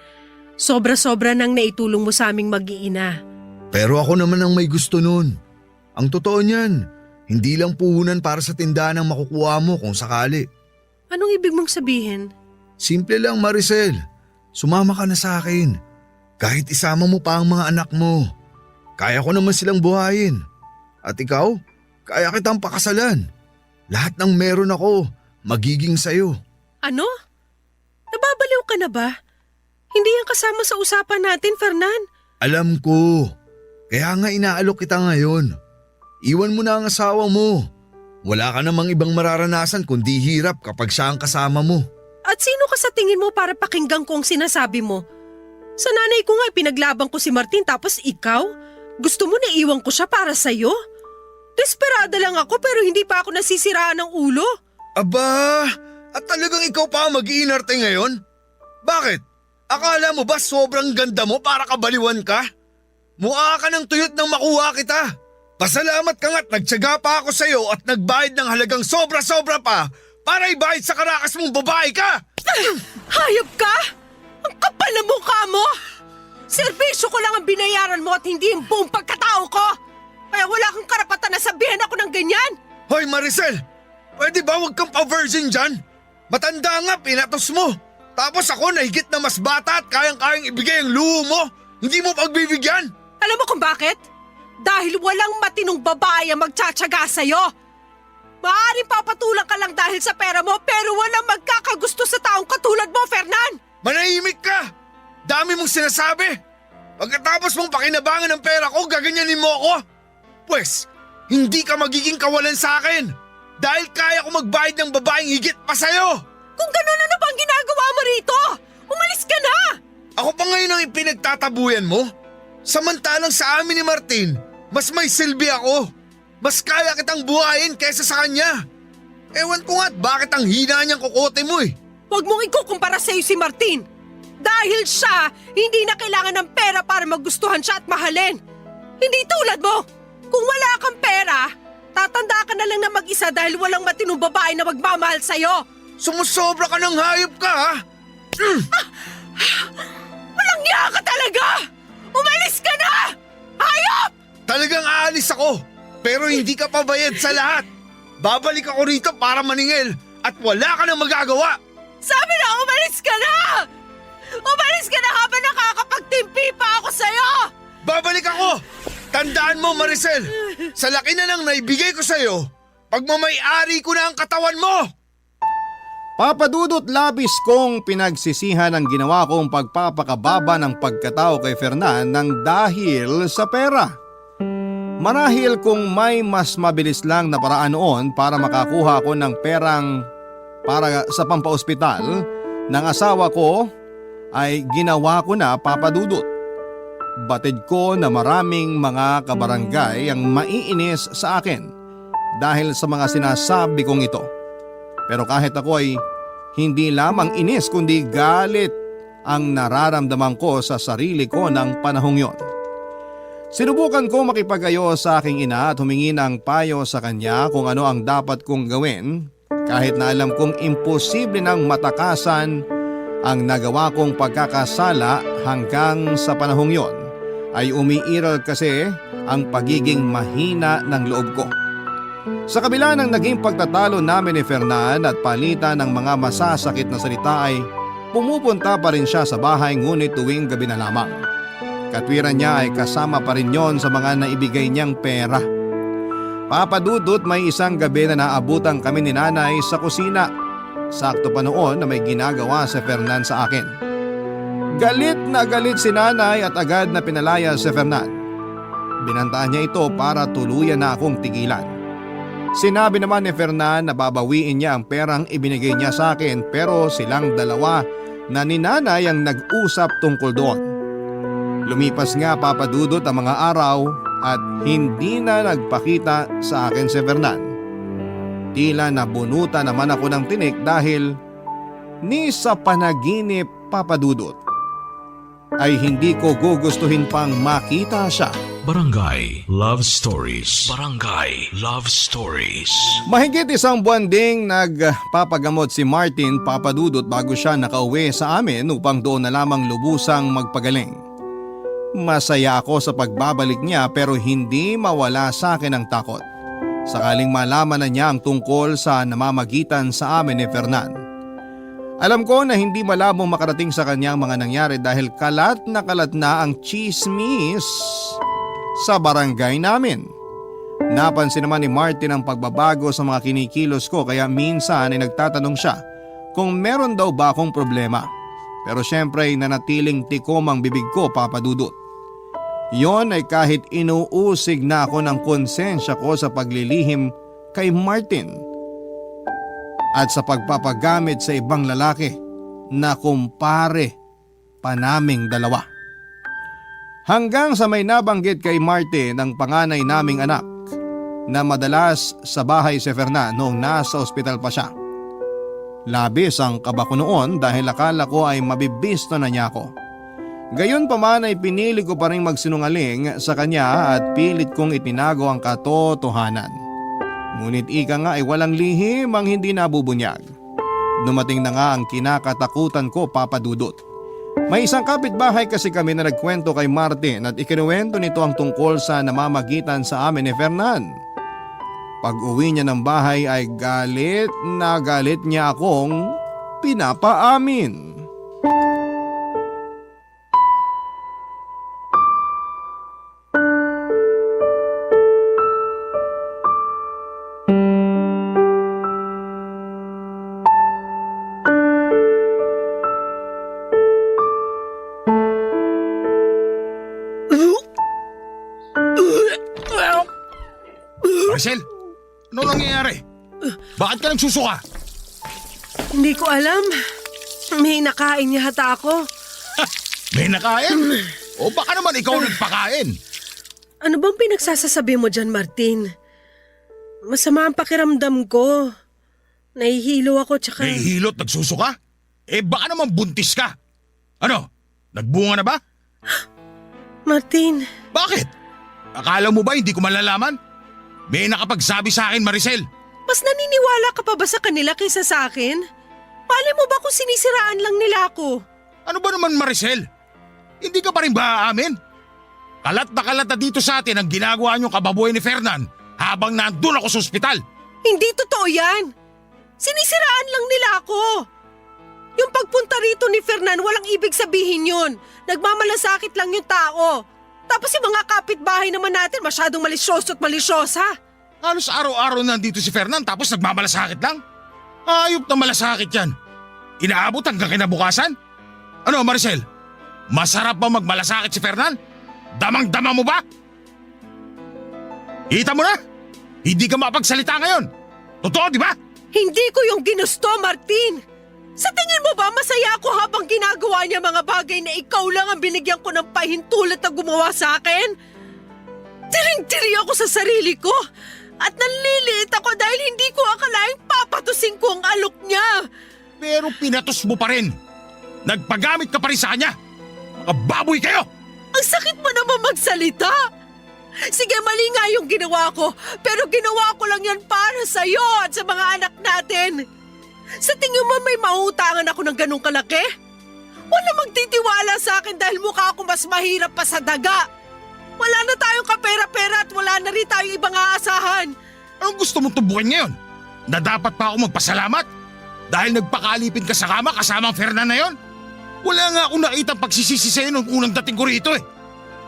Sobra-sobra nang naitulong mo sa aming mag-iina. Pero ako naman ang may gusto nun. Ang totoo niyan, hindi lang puhunan para sa tindahan ang makukuha mo kung sakali. Anong ibig mong sabihin? Simple lang, Maricel. Sumama ka na sa akin. Kahit isama mo pa ang mga anak mo. Kaya ko naman silang buhayin. At ikaw, kaya kitang pakasalan. Lahat ng meron ako, magiging sayo. Ano? Nababaliw ka na ba? Hindi yan kasama sa usapan natin, Fernan. Alam ko. Kaya nga inaalok kita ngayon. Iwan mo na ang asawa mo. Wala ka namang ibang mararanasan kundi hirap kapag siya ang kasama mo. At sino ka sa tingin mo para pakinggan ko ang sinasabi mo? Sa nanay ko nga pinaglaban ko si Martin tapos ikaw? Gusto mo na iwan ko siya para sa'yo? Desperada lang ako pero hindi pa ako nasisiraan ng ulo. Aba, at talagang ikaw pa ang mag-iinarte ngayon? Bakit? Akala mo ba sobrang ganda mo para kabaliwan ka? Mukha ka ng tuyot nang makuha kita. Pasalamat ka nga't nagtyaga pa ako sa'yo at nagbayad ng halagang sobra-sobra pa para ibayad sa karakas mong babae ka! Hayop ka? Ang kapal na mukha mo! Serbisyo ko lang ang binayaran mo at hindi yung buong pagkatao ko! Kaya wala kang karapatan na sabihin ako ng ganyan! Hoy Maricel, pwede ba huwag kang pa-virgin dyan? Matanda nga, pinatos mo. Tapos ako na higit na mas bata at kayang-kayang ibigay ang luho mo. Hindi mo pagbibigyan. Alam mo kung bakit? Dahil walang matinong babae ang magtsatsaga sa'yo. Maaaring papatulang ka lang dahil sa pera mo pero walang magkakagusto sa taong katulad mo, Fernan! Manahimik ka! Dami mong sinasabi! Pagkatapos mong pakinabangan ng pera ko, gaganyanin mo ako! Pwes, hindi ka magiging kawalan sa akin! Dahil kaya ko magbayad ng babaeng higit pa sa'yo! Kung ganun, ano bang ginagawa mo rito? Umalis ka na! Ako pa ngayon ang ipinagtatabuyan mo? Samantalang sa amin ni Martin, mas may silbi ako. Mas kaya kitang buhayin kaysa sa kanya. Ewan ko nga't bakit ang hina niyang kukote mo eh. Huwag mong ikukumpara sa'yo si Martin. Dahil siya, hindi na kailangan ng pera para magustuhan siya at mahalin. Hindi tulad mo. Kung wala kang pera, tatanda ka na lang na mag-isa dahil walang matinong babae na magmamahal sa'yo. Sumusobra ka ng hayop ka ha? Walang niya ka talaga! Umalis ka na! Hayop! Talagang aalis ako, pero hindi ka pabayad sa lahat. Babalik ako rito para maningil at wala ka nang magagawa. Sabi na umalis ka na! Umalis ka na habang nakakapagtimpi pa ako sa'yo! Babalik ako! Tandaan mo, Maricel, sa laki na nang naibigay ko sa'yo, pagmamay-ari ko na ang katawan mo! Papadudot, labis kong pinagsisihan ang ginawa kong pagpapakababa ng pagkatao kay Fernan ng dahil sa pera. Marahil kung may mas mabilis lang na paraan noon para makakuha ko ng perang para sa pampaospital ng asawa ko ay ginawa ko na, Papadudot. Batid ko na maraming mga kabarangay ang maiinis sa akin dahil sa mga sinasabi kong ito. Pero kahit ako ay hindi lamang inis kundi galit ang nararamdaman ko sa sarili ko ng panahong yon. Sinubukan ko makipagayo sa aking ina at humingi ng payo sa kanya kung ano ang dapat kong gawin kahit na alam kong imposible nang matakasan ang nagawa kong pagkakasala hanggang sa panahong yon ay umiiral kasi ang pagiging mahina ng loob ko. Sa kabila ng naging pagtatalo namin ni Fernan at palitan ng mga masasakit na salita ay pumupunta pa rin siya sa bahay ngunit tuwing gabi na lamang. Katwiran niya ay kasama pa rin yon sa mga naibigay niyang pera. Papadudot, may isang gabi na naabutan kami ni nanay sa kusina. Sakto pa noon na may ginagawa si Fernan sa akin. Galit na galit si nanay at agad na pinalaya si Fernan. Binantaan niya ito para tuluyan na akong tigilan. Sinabi naman ni Fernan na babawiin niya ang perang ibinigay niya sa akin pero silang dalawa na ni nanay ang nag-usap tungkol doon. Lumipas nga, Papadudot, ang mga araw at hindi na nagpakita sa akin si Fernan. Tila nabunutan naman ako ng tinik dahil ni sa panaginip, Papadudot, ay hindi ko gugustuhin pang makita siya. Barangay Love Stories. Barangay Love Stories. Mahigit isang buwan ding nagpapagamot si Martin, Papadudot, bago siya nakauwi sa amin upang doon na lamang lubusang magpagaling. Masaya ako sa pagbabalik niya pero hindi mawala sa akin ang takot. Sakaling malaman na niya ang tungkol sa namamagitan sa amin ni Fernan. Alam ko na hindi malabong makarating sa kanya ang mga nangyari dahil kalat na ang chismis sa barangay namin. Napansin naman ni Martin ang pagbabago sa mga kinikilos ko kaya minsan ay nagtatanong siya kung meron daw ba akong problema. Pero syempre ay nanatiling tikom ang bibig ko, Papadudot. Yon ay kahit inuusig na ako ng konsensya ko sa paglilihim kay Martin at sa pagpapagamit sa ibang lalaki na kumpare pa naming dalawa. Hanggang sa may nabanggit kay Martin ang panganay naming anak na madalas sa bahay si Fernan noong nasa ospital pa siya. Labis ang kaba ko noon dahil akala ko ay mabibisto na niya ako. Gayon pa man ay pinili ko pa rin magsinungaling sa kanya at pilit kong itinago ang katotohanan. Ngunit ika nga ay walang lihim ang hindi nabubunyag. Dumating na nga ang kinakatakutan ko, Papadudot. May isang kapitbahay kasi kami na nagkwento kay Martin at ikinuwento nito ang tungkol sa namamagitan sa amin ni Fernan. Pag uwi niya ng bahay ay galit na galit niya akong pinapaamin. Maricel, ano nangyayari? Bakit ka nagsusuka? Hindi ko alam. May nakain yata ako. May nakain? O baka naman ikaw nagpakain? Ano bang pinagsasasabi mo dyan, Martin? Masama ang pakiramdam ko. Nahihilo ako tsaka… Nahihilot, nagsusuka? Eh baka naman buntis ka. Ano? Nagbunga na ba? Martin, Bakit? Akala mo ba hindi ko malalaman? May nakapagsabi sa akin, Maricel. mas naniniwala ka pa ba sa kanila kaysa sa akin? Malay mo ba kung sinisiraan lang nila ako? Ano ba naman, Maricel? Hindi ka pa rin ba aamin? Kalat na dito sa atin ang ginagawa niyong kababoy ni Fernan habang nandun ako sa ospital. Hindi totoo yan. Sinisiraan lang nila ako. Yung pagpunta rito ni Fernan, walang ibig sabihin yun. Nagmamalasakit lang yung tao. Tapos yung mga kapitbahay naman natin masyadong malisyoso at malisyosa. Halos araw-araw nandito si Fernan tapos nagmamalasakit lang. Ayop na malasakit yan. Inaabot hanggang kinabukasan? Ano, Maricel? Masarap ba magmalasakit si Fernan? Damang-dama mo ba? Kita mo na? Hindi ka mapagsalita ngayon. Totoo, di ba? Hindi ko yung ginusto, Martin. Sa tingin mo ba masaya ako habang ginagawa niya mga bagay na ikaw lang ang binigyan ko ng pahintulot na gumawa sa akin? Tiring-tiri ako sa sarili ko at nanliliit ako dahil hindi ko akalaing papatusin ko ang alok niya. Pero pinatos mo pa rin. Nagpagamit ka pa rin sa kanya. Mga baboy kayo! Ang sakit mo naman magsalita. Sige, mali nga yung ginawa ko, pero ginawa ko lang yan para sa'yo at sa mga anak natin. Sa tingin mo may mauutangan ako ng ganong kalaki? Wala magtitiwala sa akin dahil mukha ako mas mahirap pa sa daga. Wala na tayong kapera-pera at wala na rin tayong ibang aasahan. Anong gusto mong tubukin ngayon? Na dapat pa ako magpasalamat? Dahil nagpakalipin ka sa kama kasama ang Fernan na yon? Wala nga akong nakitang pagsisisi sa'yo nung unang dating ko rito eh.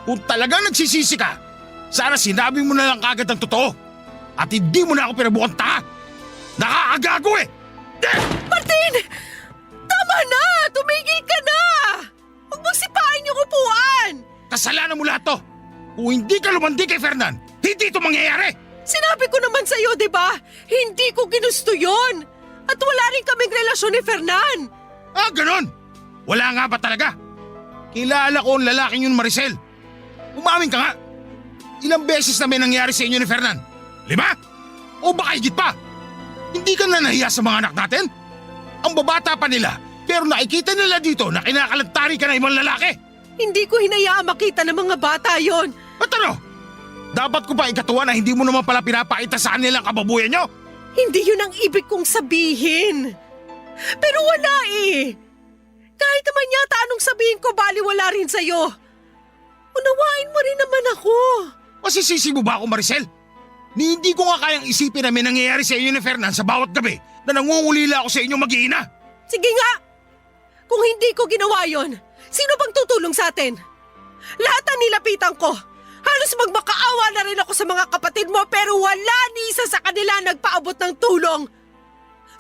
Kung talagang nagsisisi ka, sana sinabi mo na lang kagad ang totoo. At hindi mo na ako pinabukang tanga. Nakakagago eh! Martin! Tama na! Tumigil ka na! Huwag mong sipain yung upuan! Kasalanan mo lahat to. Kung hindi ka lumandi kay Fernan, hindi ito mangyayari. Sinabi ko naman sa'yo, di ba? Hindi ko ginusto yon. At wala rin kaming relasyon ni Fernan. Ah, ganon? Wala nga ba talaga? Kilala ko ang lalaking yun, Maricel. Umamin ka nga. Ilang beses na may nangyari sa inyo ni Fernan? 5? O baka higit pa? Hindi ka na nahiya sa mga anak natin? Ang babata pa nila, pero nakikita nila dito na kinakalantari ka na ibang lalaki. Hindi ko hinayaan makita ng mga bata yon. At ano? Dapat ko pa ikatuwa na hindi mo naman pala pinapakita sa kanila ang kababuyan nyo? Hindi yun ang ibig kong sabihin. Pero wala eh. Kahit naman yata anong sabihin ko, baliwala rin sa'yo. Unawain mo rin naman ako. Masisisi mo ba ako, Maricel? Ni hindi ko nga kayang isipin na may nangyayari sa inyo ni Fernan sa bawat gabi na nangungulila ako sa inyo mag-iina. Sige nga. Kung hindi ko ginawa yon, sino bang tutulong sa atin? Lahat ang nilapitan ko. Halos magmakaawa na rin ako sa mga kapatid mo pero wala ni isa sa kanila nagpaabot ng tulong.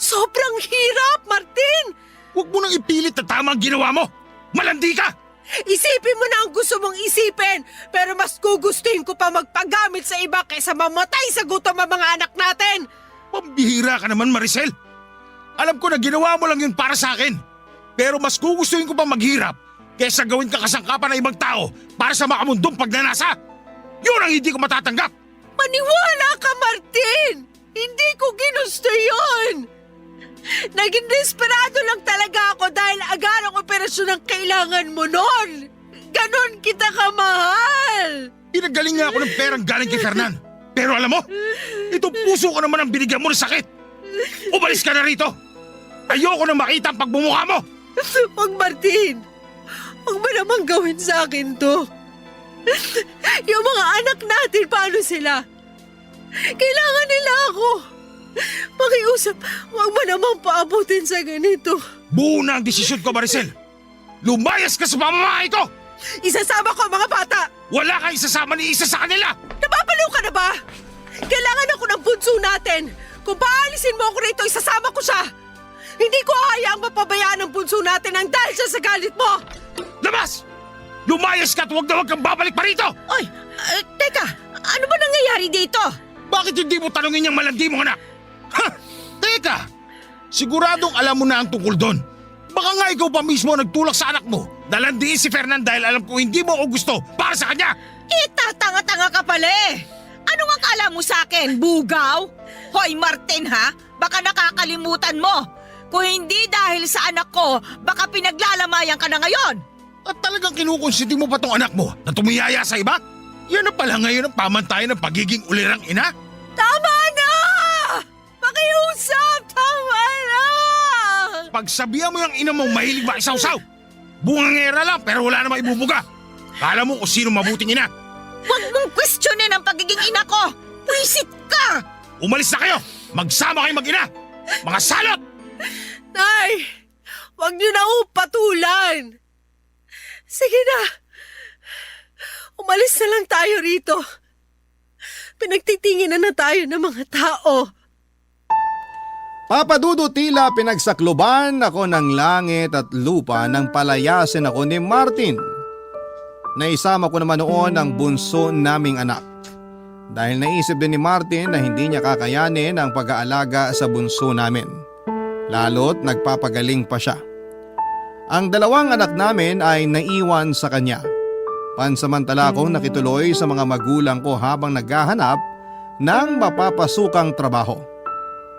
Sobrang hirap, Martin! Huwag mo nang ipilit na tama ang ginawa mo. Malandi ka! Isipin mo na ang gusto mong isipin, pero mas gugustuhin ko pa magpagamit sa iba kaysa mamatay sa gutom ang mga anak natin. Pambihira ka naman, Maricel. Alam ko na ginawa mo lang yun para sa akin. Pero mas gugustuhin ko pa maghirap kaysa gawin ka kasangkapan ng ibang tao para sa makamundong pagnanasa. Yun ang hindi ko matatanggap. Maniwala ka, Martin! Hindi ko ginusto yun! Naging desperado lang talaga ako dahil agarang operasyon ang kailangan mo nun. Ganon kita kamahal. Pinagaling nga ako ng perang galing kay Fernan. Pero alam mo, itong puso ko naman ang binigyan mo ng sakit. Umalis ka na rito. Ayoko na makita ang pagbumukha mo. Huwag, Martin. Huwag mo naman gawin sa akin to. Yung mga anak natin, paano sila? Kailangan nila ako. Pakiusap, huwag mo naman paabutin sa ganito. Buo na ang desisyon ko, Maricel. Lumayas ka sa pamamahay ko! Isasama ko ang mga bata! Wala kang isasama ni isa sa kanila! Napapaliw ka na ba? Kailangan ako ng bunso natin. Kung paalisin mo ako rito, isasama ko siya. Hindi ko hayaang mapabayaan ang bunso natin ang dahil siya sa galit mo. Labas! Lumayas ka at huwag na huwag kang babalik pa rito! Oy, teka, ano ba nangyayari dito? Bakit hindi mo tanungin yung malandi mong anak? Ha! Teka! Siguradong alam mo na ang tungkol doon. Baka nga ikaw pa mismo nagtulak sa anak mo na landiin si Fernan dahil alam ko hindi mo ako gusto para sa kanya! Itatanga-tanga ka pala eh. Anong akala mo sa akin, bugaw? Hoy Martin ha, baka nakakalimutan mo. Kung hindi dahil sa anak ko, baka pinaglalamayan ka na ngayon. At talagang kinukonsidi mo pa tong anak mo na tumiyaya sa iba? Yan na pala ngayon ang pamantayan ng pagiging ulirang ina? Tama na! Pakiusap! Tama na! Pagsabihan mo yung ina mong mahilig makisawsaw. Bungangera lang pero wala na maibubuga. Kala mo kung sino mabuting ina. Huwag mong questionin ang pagiging ina ko. Wisit ka! Umalis na kayo! Magsama kayo mag-ina! Mga salot! Nay, wag niyo na patulan. Sige na. Umalis na lang tayo rito. Pinagtitinginan na tayo ng mga tao. Papa Dudut, tila pinagsakluban ako ng langit at lupa nang palayasin ako ni Martin. Naisama ko naman noon ang bunso naming anak. Dahil naisip din ni Martin na hindi niya kakayanin ang pag-aalaga sa bunso namin. Lalo't nagpapagaling pa siya. Ang dalawang anak namin ay naiwan sa kanya. Pansamantala akong nakituloy sa mga magulang ko habang naghahanap ng mapapasukang trabaho.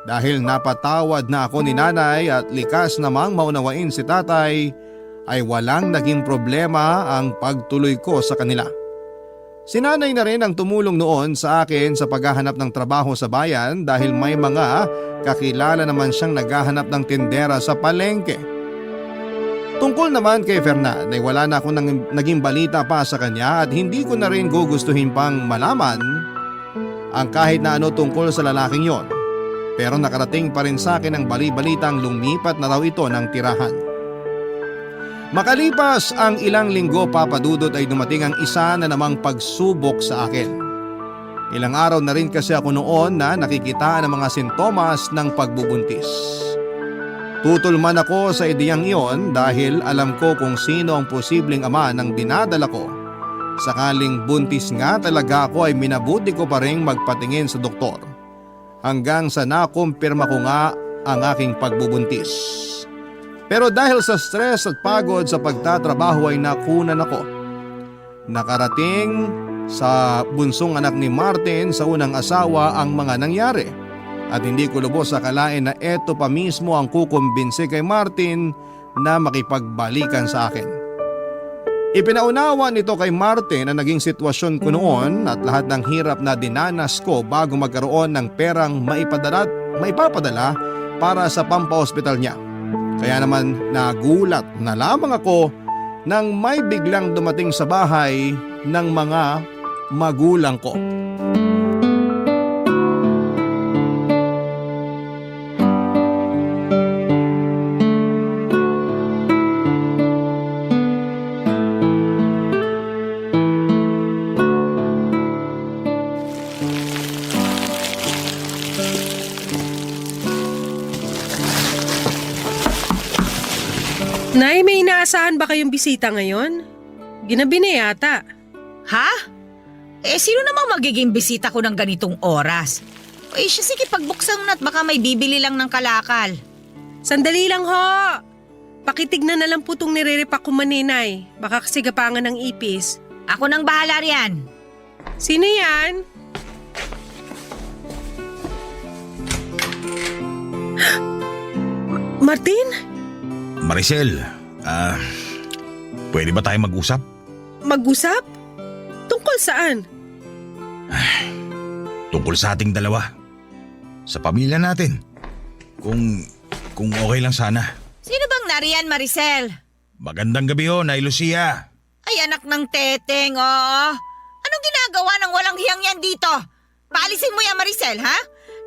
Dahil napatawad na ako ni nanay at likas namang maunawain si tatay, ay walang naging problema ang pagtuloy ko sa kanila. Si nanay na rin ang tumulong noon sa akin sa paghahanap ng trabaho sa bayan dahil may mga kakilala naman siyang naghahanap ng tindera sa palengke. Tungkol naman kay Fernan ay wala na akong naging balita pa sa kanya at hindi ko na rin gugustuhin pang malaman ang kahit na ano tungkol sa lalaking yon. Pero nakarating pa rin sa akin ang bali-balitang lumipat na raw ito ng tirahan. Makalipas ang ilang linggo, Papa Dudut, ay dumating ang isa na namang pagsubok sa akin. Ilang araw na rin kasi ako noon na nakikitaan ng mga sintomas ng pagbubuntis. Tutol man ako sa ideyang iyon dahil alam ko kung sino ang posibleng ama ng dinadala ko. Sakaling buntis nga talaga ako ay minabuti ko pa rin magpatingin sa doktor. Hanggang sa nakumpirma ko nga ang aking pagbubuntis. Pero dahil sa stress at pagod sa pagtatrabaho ay nakunan ako. Nakarating sa bunsong anak ni Martin sa unang asawa ang mga nangyari. At hindi ko lubos akalain na eto pa mismo ang kukumbinsi kay Martin na makipagbalikan sa akin. Ipinaunawa nito kay Martin ang naging sitwasyon ko noon at lahat ng hirap na dinanas ko bago magkaroon ng perang maipapadala para sa pampahospital niya. Kaya naman nagulat na lamang ako nang may biglang dumating sa bahay ng mga magulang ko. Nay, may inaasahan ba kayong bisita ngayon? Ginabi na yata. Ha? Sino namang magiging bisita ko ng ganitong oras? Siya sige pagbuksan mo na at baka may bibili lang ng kalakal. Sandali lang ho! Pakitignan na lang po itong nire-repack ko maninay. Baka kasi gapangan ng ipis. Ako nang bahala riyan. Sino yan? Martin? Maricel, pwede ba tayo mag-usap? Mag-usap? Tungkol saan? Tungkol sa ating dalawa. Sa pamilya natin. Kung okay lang sana. Sino bang nariyan, Maricel? Magandang gabi ho, Nay Lucia. Ay, anak ng teteng, oo. Anong ginagawa ng walang hiyang yan dito? Paalisin mo yan, Maricel, ha?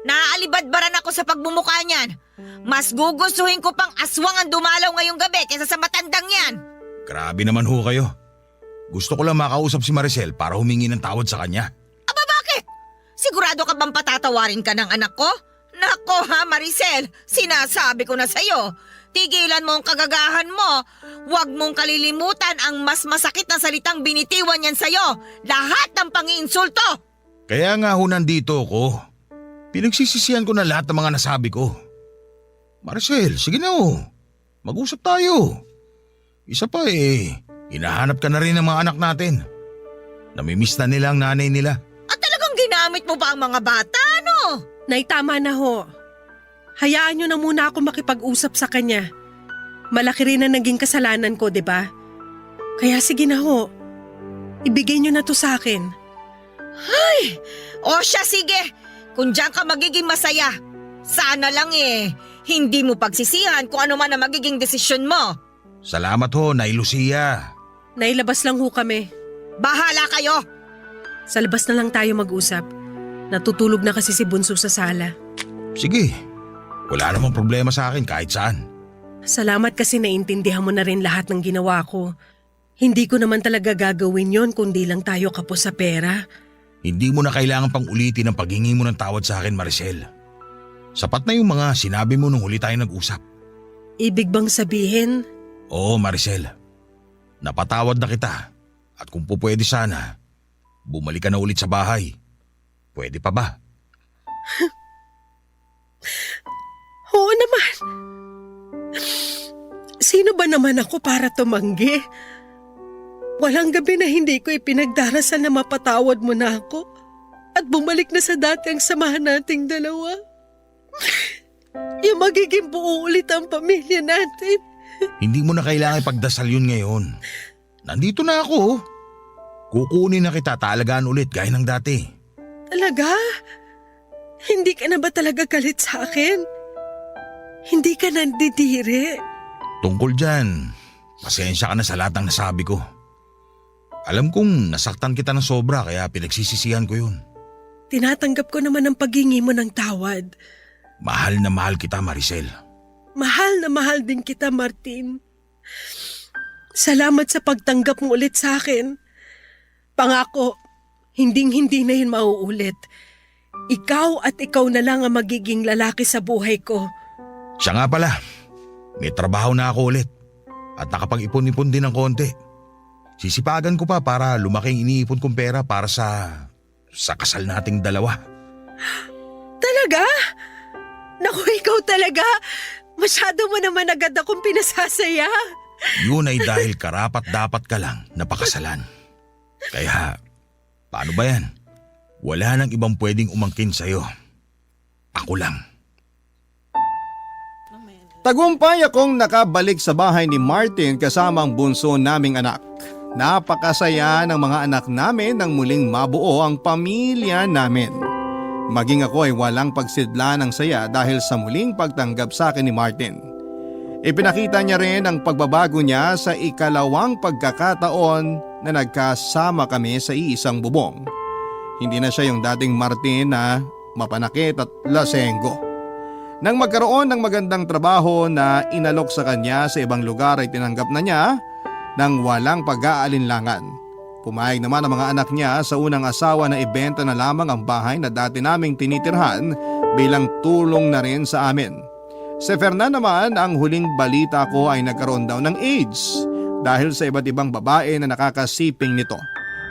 Naaalibadbaran ako sa pagbumuka niyan. Mas gugustuhin ko pang aswang ang dumalaw ngayong gabi kaysa sa matandang yan. Grabe naman ho kayo. Gusto ko lang makausap si Maricel para humingi ng tawad sa kanya. Aba, bakit? Sigurado ka bang patatawarin ka ng anak ko? Nako ha, Maricel, sinasabi ko na sa'yo. Tigilan mo ang kagagahan mo. Huwag mong kalilimutan ang mas masakit na salitang binitiwan yan sa'yo. Lahat ng pangiinsulto. Kaya nga ho nandito ako. Pinagsisisihan ko na lahat ng mga nasabi ko. Maricel, sige na ho. Mag-usap tayo. Isa pa hinahanap ka na rin ng mga anak natin. Namimiss na nila ang nanay nila. At talagang ginamit mo pa ang mga bata, ano? Nay, tama na ho. Hayaan niyo na muna ako makipag-usap sa kanya. Malaki rin na naging kasalanan ko, 'di ba? Kaya sige na ho. Ibigay niyo na to sa akin. Ay, o siya sige. Kung diyan ka magiging masaya. Sana lang hindi mo pagsisihan kung ano man ang magiging desisyon mo. Salamat ho, Nay Lucia. Nailabas lang ho kami. Bahala kayo. Sa labas na lang tayo mag-usap. Natutulog na kasi si Bunso sa sala. Sige, Wala namang problema sa akin kahit saan. Salamat kasi naintindihan mo na rin lahat ng ginawa ko. Hindi ko naman talaga gagawin yon kundi lang tayo kapos sa pera. Hindi mo na kailangan pang ulitin ang paghingi mo ng tawad sa akin, Maricel. Sapat na yung mga sinabi mo nung huli tayo nag-usap. Ibig bang sabihin? Oo, Maricel. Napatawad na kita. At kung pupwede sana, bumalik ka na ulit sa bahay. Pwede pa ba? Oo naman. Sino ba naman ako para tumanggi? Walang gabi na hindi ko ipinagdarasal na mapatawad mo na ako at bumalik na sa dati ang samahan nating dalawa. Yung magiging buo ulit ang pamilya natin. Hindi mo na kailangan ipagdasal yun ngayon. Nandito na ako. Kukunin na kita talagaan ulit gaya ng dati. Talaga? Hindi ka na ba talaga galit sa akin? Hindi ka nandidiri? Tungkol dyan, pasensya ka na sa lahat ng nasabi ko. Alam kong nasaktan kita ng sobra kaya pinagsisisihan ko yun. Tinatanggap ko naman ang paghingi mo ng tawad. Mahal na mahal kita, Maricel. Mahal na mahal din kita, Martin. Salamat sa pagtanggap mo ulit sa akin. Pangako, hinding-hindi na yun mauulit. Ikaw at ikaw na lang ang magiging lalaki sa buhay ko. Siya nga pala, may trabaho na ako ulit at nakapag-ipon-ipon din ng konti. Sisipagan ko pa para lumaki ang iniipon kong pera para sa kasal nating dalawa. Talaga? Naku, ikaw talaga. Masyado mo naman agad akong pinasasaya. Yun ay dahil karapat dapat ka lang napakasalan. Kaya, paano ba yan? Wala nang ibang pwedeng umangkin sa'yo. Ako lang. Tagumpay akong nakabalik sa bahay ni Martin kasama ang bunso naming anak. Napakasaya ng mga anak namin nang muling mabuo ang pamilya namin. Maging ako ay walang pagsidla ng saya dahil sa muling pagtanggap sa akin ni Martin. Ipinakita niya rin ang pagbabago niya sa ikalawang pagkakataon na nagkasama kami sa iisang bubong. Hindi na siya yung dating Martin na mapanakit at lasenggo. Nang magkaroon ng magandang trabaho na inalok sa kanya sa ibang lugar ay tinanggap na niya nang walang pag-aalinlangan. Pumayag naman ang mga anak niya sa unang asawa na ibenta na lamang ang bahay na dati naming tinitirhan bilang tulong na rin sa amin. Si Fernan naman, ang huling balita ko ay nagkaroon daw ng AIDS dahil sa iba't ibang babae na nakakasiping nito.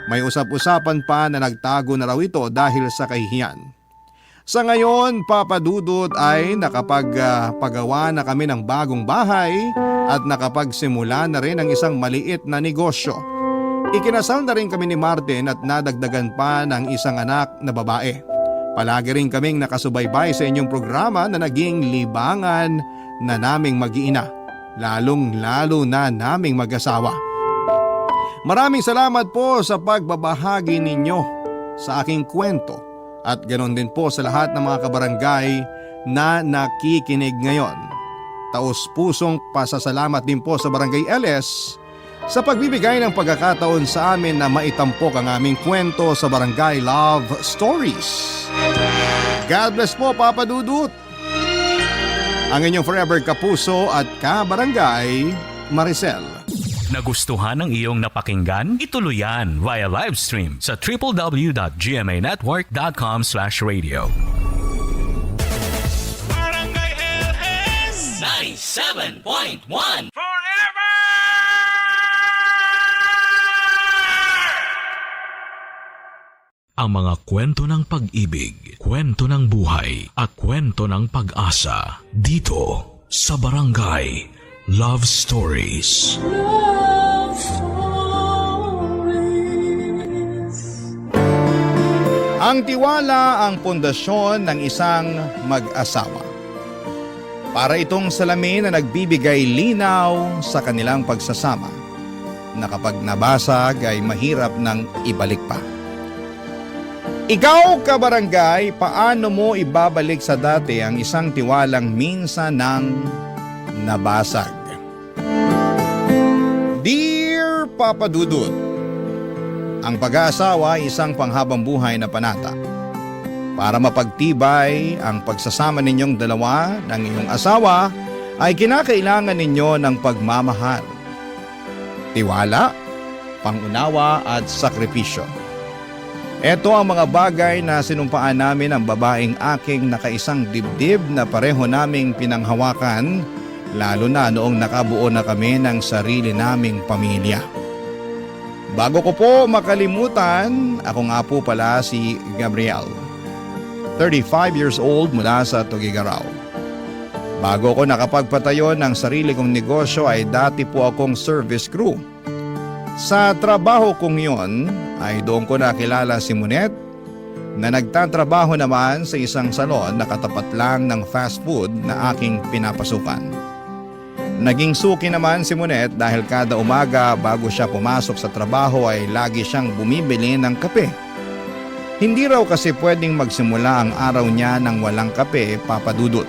May usap-usapan pa na nagtago na raw ito dahil sa kahihiyan. Sa ngayon, Papa Dudut, ay nakapagpagawa na kami ng bagong bahay at nakapagsimula na rin ang isang maliit na negosyo. Ikinasal na rin kami ni Martin at nadagdagan pa ng isang anak na babae. Palagi rin kaming nakasubaybay sa inyong programa na naging libangan na naming mag-iina, lalong-lalo na naming mag-asawa. Maraming salamat po sa pagbabahagi ninyo sa aking kwento. At ganoon din po sa lahat ng mga kabarangay na nakikinig ngayon. Taos-pusong pasasalamat din po sa Barangay LS sa pagbibigay ng pagkakataon sa amin na maitampok ang aming kwento sa Barangay Love Stories. God bless po, Papa Dudut. Ang inyong forever kapuso at kabarangay, Maricel. Nagustuhan ng iyong napakinggan? Ituloy yan via live stream sa www.gmanetwork.com/radio. Barangay LS 97.1 Forever! Ang mga kwento ng pag-ibig, kwento ng buhay at kwento ng pag-asa dito sa Barangay Love Stories. Ang tiwala ang pundasyon ng isang mag-asawa. Para itong salamin na nagbibigay linaw sa kanilang pagsasama, na kapag nabasag ay mahirap nang ibalik pa. Ikaw, kabarangay, paano mo ibabalik sa dati ang isang tiwalang minsan nang nabasag? Dear Papa Dudut, ang pag-aasawa ay isang panghabang buhay na panata. Para mapagtibay ang pagsasama ninyong dalawa ng iyong asawa ay kinakailangan ninyo ng pagmamahal, tiwala, pangunawa at sakripisyo. Ito ang mga bagay na sinumpaan namin ang babaeng aking nakaisang dibdib na pareho naming pinanghawakan, lalo na noong nakabuo na kami ng sarili naming pamilya. Bago ko po makalimutan, ako nga po pala si Gabriel, 35 years old mula sa Tugigaraw. Bago ko nakapagpatayo ng sarili kong negosyo ay dati po akong service crew. Sa trabaho kong yon ay doon ko nakilala si Monet na nagtatrabaho naman sa isang salon na katapat lang ng fast food na aking pinapasukan. Naging suki naman si Monet dahil kada umaga bago siya pumasok sa trabaho ay lagi siyang bumibili ng kape. Hindi raw kasi pwedeng magsimula ang araw niya ng walang kape, Papa Dudut.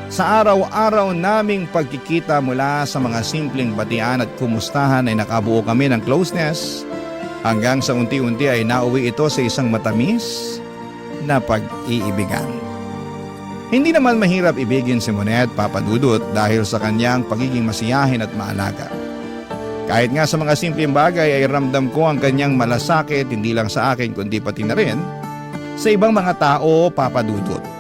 Sa araw-araw naming pagkikita mula sa mga simpleng batian at kumustahan ay nakabuo kami ng closeness hanggang sa unti-unti ay nauwi ito sa isang matamis na pag-iibigan. Hindi naman mahirap ibigin si Monet, Papa Dudut, dahil sa kanyang pagiging masiyahin at maalaga. Kahit nga sa mga simpleng bagay ay ramdam ko ang kanyang malasakit hindi lang sa akin kundi pati na rin sa ibang mga tao, Papa Dudut.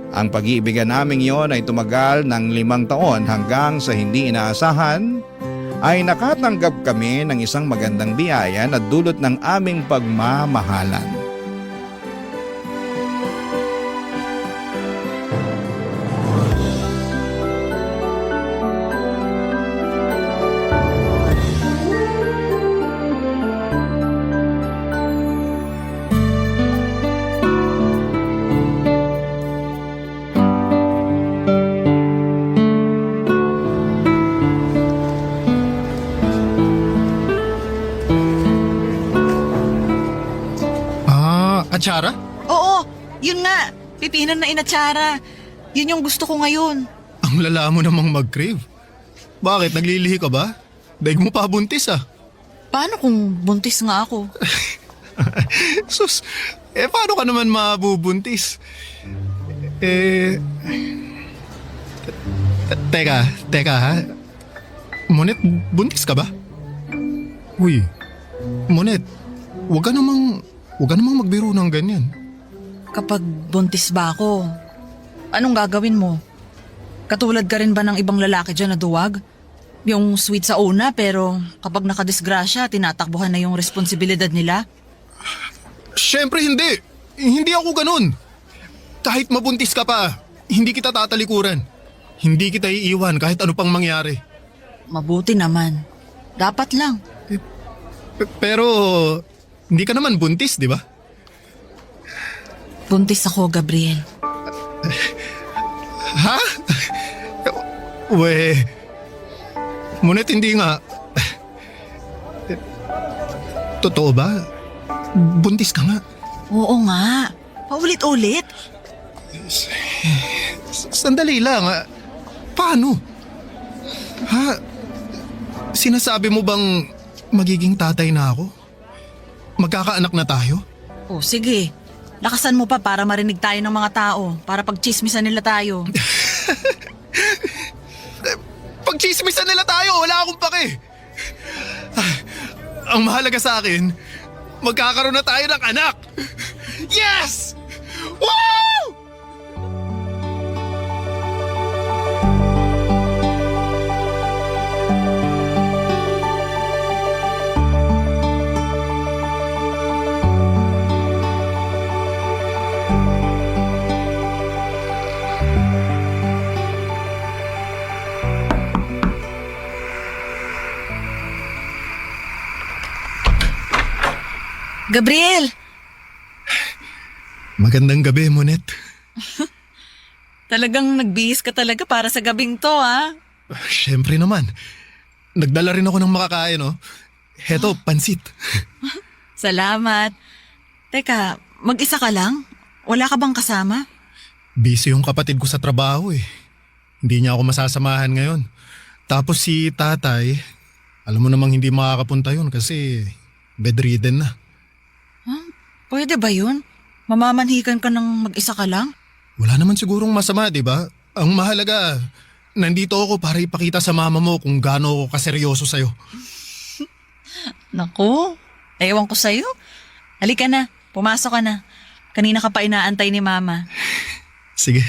Ang pag-iibigan naming yon ay tumagal ng 5 taon hanggang sa hindi inaasahan ay nakatanggap kami ng isang magandang biyaya na dulot ng aming pagmamahalan. Atsara? Oo, yun nga. Pipinan na inatsara. Yun yung gusto ko ngayon. Ang lala mo namang mag-crave. Bakit? Naglilihi ka ba? Daig mo pa buntis ah. Paano kung buntis nga ako? Sus, paano ka naman mabubuntis? Teka ha. Monet, buntis ka ba? Uy, Monet, huwag ka namang magbiro ng ganyan. Kapag buntis ba ako, anong gagawin mo? Katulad ka rin ba ng ibang lalaki dyan na duwag? Yung sweet sa una pero kapag nakadisgrasya, tinatakbuhan na yung responsibilidad nila? Siyempre hindi. Hindi ako ganun. Kahit mabuntis ka pa, hindi kita tatalikuran. Hindi kita iiwan kahit ano pang mangyari. Mabuti naman. Dapat lang. Pero hindi ka naman buntis, di ba? Buntis ako, Gabriel. Ha? Monet, hindi nga. Totoo ba? Buntis ka nga. Oo nga. Paulit-ulit. Sandali lang. Paano? Ha? Sinasabi mo bang magiging tatay na ako? Magkakaanak na tayo? O sige, lakasan mo pa para marinig tayo ng mga tao, para pagchismisan nila tayo. Pagchismisan nila tayo, wala akong pake. Ang mahalaga sa akin, magkakaroon na tayo ng anak. Yes! Woo! Gabriel! Magandang gabi, Monet. Talagang nagbihis ka talaga para sa gabing to, ha? Siyempre naman. Nagdala rin ako ng makakain, oh. Heto, pansit. Salamat. Teka, mag-isa ka lang? Wala ka bang kasama? Busy yung kapatid ko sa trabaho, eh. Hindi niya ako masasamahan ngayon. Tapos si tatay, alam mo namang hindi makakapunta yun kasi bedridden na. Pwede ba yun? Mamamanhikan ka ng mag-isa ka lang? Wala naman sigurong masama, di ba? Ang mahalaga, nandito ako para ipakita sa mama mo kung gaano ako kaseryoso sa'yo. Naku, ewan ko sa'yo. Halika na, pumasok ka na. Kanina ka pa inaantay ni Mama. Sige.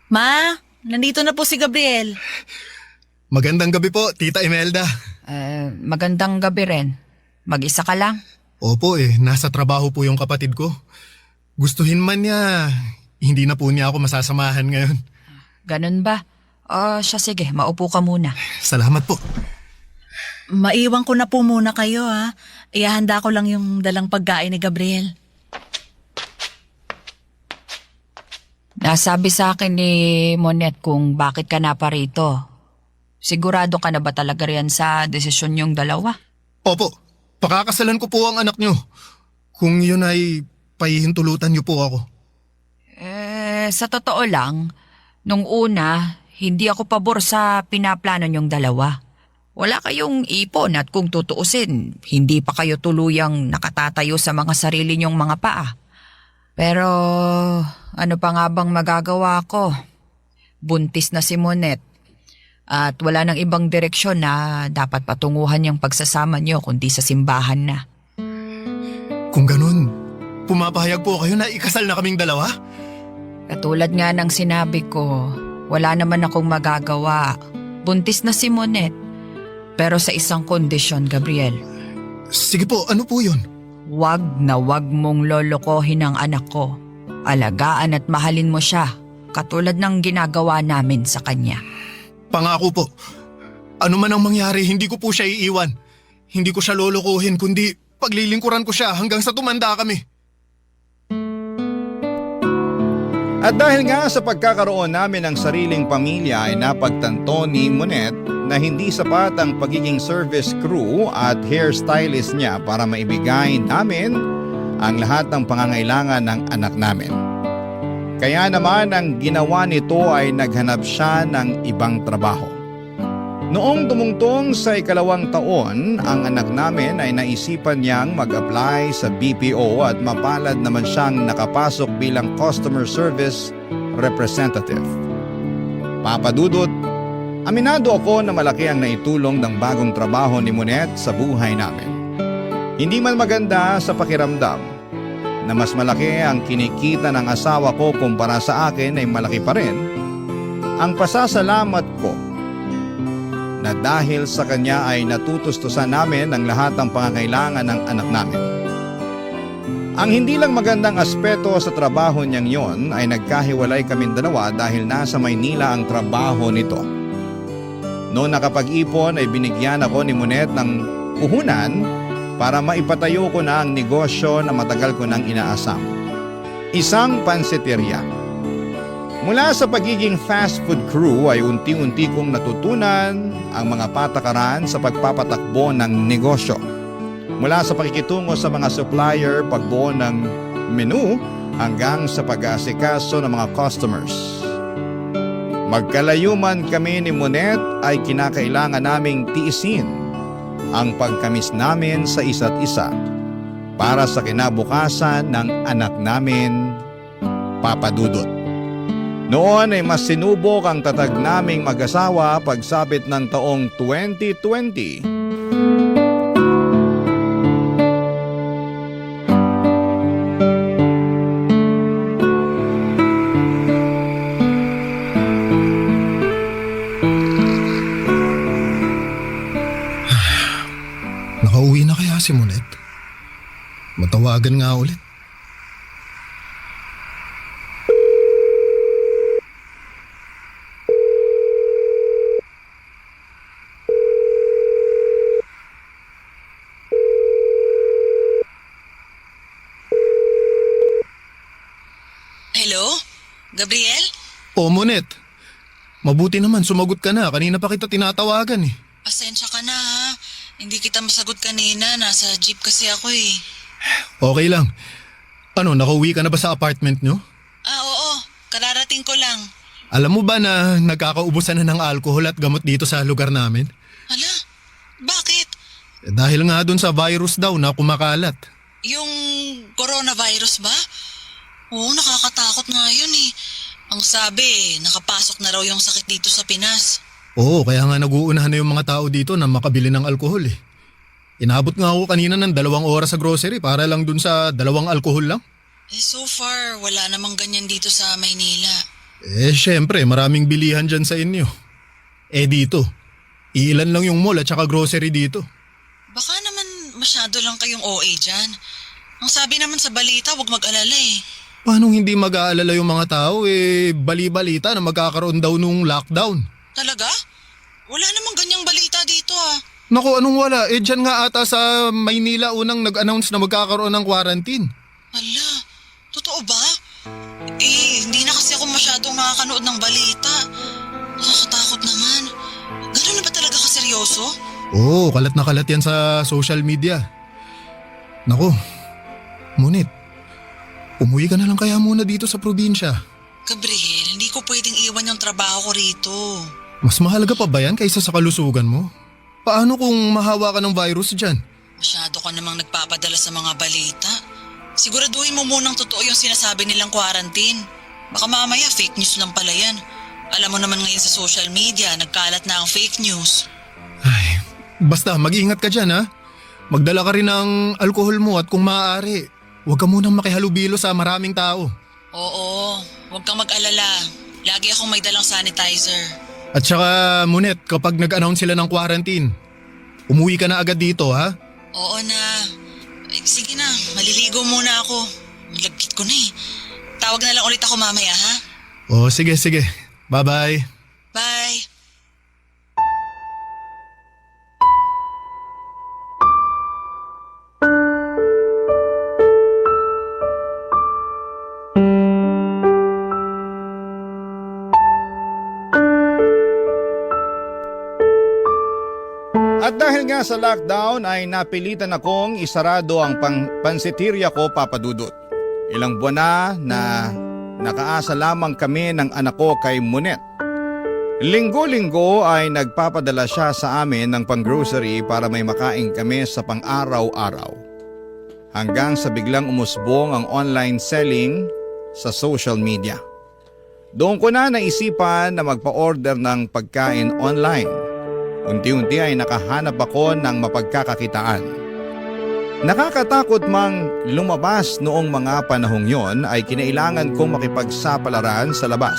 Ma, nandito na po si Gabriel. Magandang gabi po, Tita Imelda. Magandang gabi rin. Mag-isa ka lang? Opo nasa trabaho po yung kapatid ko. Gustuhin man niya, hindi na po niya ako masasamahan ngayon. Ganun ba? Siya sige, maupo ka muna. Salamat po. Maiwan ko na po muna kayo ha. Ihahanda ko lang yung dalang pagkain ni Gabriel. Nasabi sa akin ni Monet kung bakit ka na pa rito. Sigurado ka na ba talaga riyan sa desisyon yung dalawa? Opo, pakakasalan ko po ang anak niyo. Kung yun ay pahihintulutan niyo po ako. Sa totoo lang, nung una, hindi ako pabor sa pinaplano niyong dalawa. Wala kayong ipon at kung tutuusin, hindi pa kayo tuluyang nakatatayo sa mga sarili niyong mga paa. Pero ano pa nga bang magagawa ko? Buntis na si Monet at wala nang ibang direksyon na dapat patunguhan yung pagsasama niyo kundi sa simbahan na. Kung ganun, pumapahayag po kayo na ikasal na kaming dalawa? Katulad nga ng sinabi ko, wala naman akong magagawa. Buntis na si Monet. Pero sa isang kondisyon, Gabriel. Sige po, ano po yun? Wag na wag mong lolokohin ang anak ko. Alagaan at mahalin mo siya, katulad ng ginagawa namin sa kanya. Pangako po. Ano man ang mangyari, hindi ko po siya iiwan. Hindi ko siya lolokohin, kundi paglilingkuran ko siya hanggang sa tumanda kami. At dahil nga sa pagkakaroon namin ng sariling pamilya ay napagtanto ni Monet na hindi sapat ang pagiging service crew at hairstylist niya para maibigay namin ang lahat ng pangangailangan ng anak namin. Kaya naman ang ginawa nito ay naghanap siya ng ibang trabaho. Noong tumungtong sa 2 taon, ang anak namin ay naisipan niyang mag-apply sa BPO at mapalad naman siyang nakapasok bilang customer service representative. Papadudot, aminado ako na malaki ang naitulong ng bagong trabaho ni Monet sa buhay namin. Hindi man maganda sa pakiramdam na mas malaki ang kinikita ng asawa ko kumpara sa akin ay malaki pa rin ang pasasalamat ko na dahil sa kanya ay natutustusan namin ang lahat ng pangangailangan ng anak namin. Ang hindi lang magandang aspeto sa trabaho niyang yon ay nagkahiwalay kaming dalawa dahil nasa Maynila ang trabaho nito. Noong nakapag-ipon ay binigyan ako ni Monet ng puhunan para maipatayo ko na ang negosyo na matagal ko nang inaasam. Isang pansiteria. Mula sa pagiging fast food crew ay unti-unti kong natutunan ang mga patakaran sa pagpapatakbo ng negosyo. Mula sa pakikitungo sa mga supplier, pagbuo ng menu, hanggang sa pag-aasikaso ng mga customers. Magkalayo man kami ni Monet ay kinakailangan naming tiisin ang pagkamis namin sa isa't isa para sa kinabukasan ng anak namin, Papa Dudut. Noon ay mas sinubok ang tatag naming mag-asawa pagsapit ng taong 2020. Nakauwi na kaya si Monet? Matawagan nga ulit. Hello? Gabriel? O Monet, mabuti naman sumagot ka na. Kanina pa kita tinatawagan eh. Pasensya ka na ha. Hindi kita masagot kanina. Nasa jeep kasi ako eh. Okay lang. Ano, nakauwi ka na ba sa apartment nyo? Oo. Kararating ko lang. Alam mo ba na nagkakaubusan na ng alcohol at gamot dito sa lugar namin? Hala? Bakit? Dahil nga dun sa virus daw na kumakalat. Yung coronavirus ba? Oo, nakakatakot nga yun eh. Ang sabi, nakapasok na raw yung sakit dito sa Pinas. Oo, kaya nga nag-uunahan na yung mga tao dito na makabili ng alkohol eh. Inabot nga ako kanina ng 2 oras sa grocery para lang dun sa 2 alkohol lang. So far, wala namang ganyan dito sa Maynila. Syempre, maraming bilihan dyan sa inyo. Dito, ilan lang yung mall at saka grocery dito. Baka naman masyado lang kayong OA dyan. Ang sabi naman sa balita, huwag mag-alala eh. Paano hindi mag-aalala yung mga tao bali-balita na magkakaroon daw nung lockdown? Talaga? Wala namang ganyang balita dito ah. Naku, anong wala? Dyan nga ata sa Maynila unang nag-announce na magkakaroon ng quarantine. Ala, totoo ba? Hindi na kasi ako masyadong nakakanood ng balita. Nakakatakot naman. Ganun na ba talaga kaseryoso? Oo, kalat na kalat yan sa social media. Naku, Munit, umuwi ka na lang kaya muna dito sa probinsya. Gabriel, hindi ko pwedeng iwan yung trabaho ko rito. Mas mahalaga pa ba yan kaysa sa kalusugan mo? Paano kung mahawa ka ng virus dyan? Masyado ka namang nagpapadala sa mga balita. Siguraduhin mo munang totoo yung sinasabi nilang quarantine. Baka mamaya fake news lang pala yan. Alam mo naman ngayon sa social media, nagkalat na ang fake news. Ay, basta mag-iingat ka dyan ha. Magdala ka rin ng alkohol mo at kung maaari, huwag ka munang makihalubilo sa maraming tao. Oo, huwag kang mag-alala. Lagi akong may dalang sanitizer. At saka Munet, kapag nag-announce sila ng quarantine, umuwi ka na agad dito ha? Oo na. Sige na, maliligo muna ako. Malagkit ko na eh. Tawag na lang ulit ako mamaya ha? Oh, sige. Bye-bye. Bye. At dahil nga sa lockdown ay napilitan akong isarado ang pansitirya ko, Papa Dudut. Ilang buwan na nakaasa lamang kami ng anak ko kay Munet. Linggo-linggo ay nagpapadala siya sa amin ng pang-grocery para may makain kami sa pang-araw-araw. Hanggang sa biglang umusbong ang online selling sa social media. Doon ko na naisipan na magpa-order ng pagkain online. Unti-unti ay nakahanap ako ng mapagkakakitaan. Nakakatakot mang lumabas noong mga panahong yon ay kinailangan kong makipagsapalaran sa labas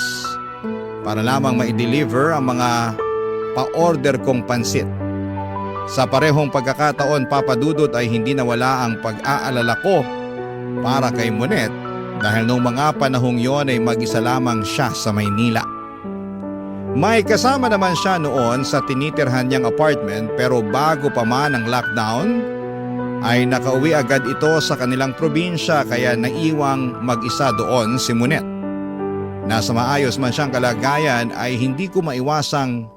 para lamang ma-deliver ang mga pa-order kong pansit. Sa parehong pagkakataon, Papa Dudut, ay hindi nawala ang pag-aalala ko para kay Munet dahil noong mga panahong yon ay mag-isa lamang siya sa Maynila. May kasama naman siya noon sa tinitirhan niyang apartment pero bago pa man ang lockdown ay nakauwi agad ito sa kanilang probinsya kaya naiwang mag-isa doon si Munet. Nasa maayos man siyang kalagayan ay hindi ko maiwasang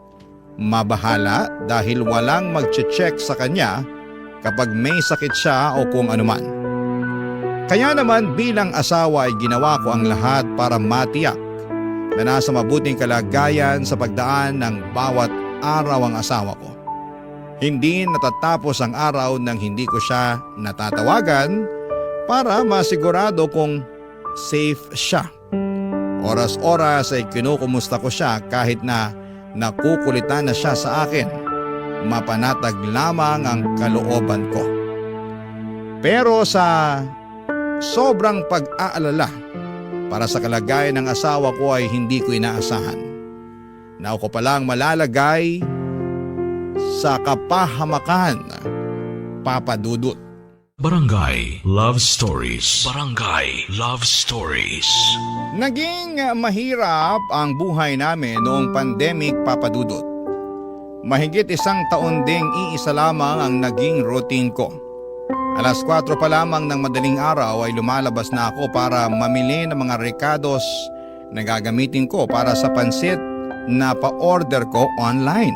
mabahala dahil walang mag-check sa kanya kapag may sakit siya o kung anuman. Kaya naman bilang asawa ay ginawa ko ang lahat para matiyak na nasa mabuting kalagayan sa pagdaan ng bawat araw ang asawa ko. Hindi natatapos ang araw nang hindi ko siya natatawagan para masigurado kung safe siya. Oras-oras ay kinukumusta ko siya kahit na nakukulitan na siya sa akin. Mapanatag lamang ang kalooban ko. Pero sa sobrang pag-aalala para sa kalagayan ng asawa ko ay hindi ko inaasahan na ako palang malalagay sa kapahamakan, Papa Dudut. Barangay Love Stories. Barangay Love Stories. Naging mahirap ang buhay namin noong pandemic, Papa Dudut. Mahigit 1 taon ding iisa lamang ang naging routine ko. 4:00 pa lamang ng madaling araw ay lumalabas na ako para mamili ng mga rekados na gagamitin ko para sa pansit na pa-order ko online.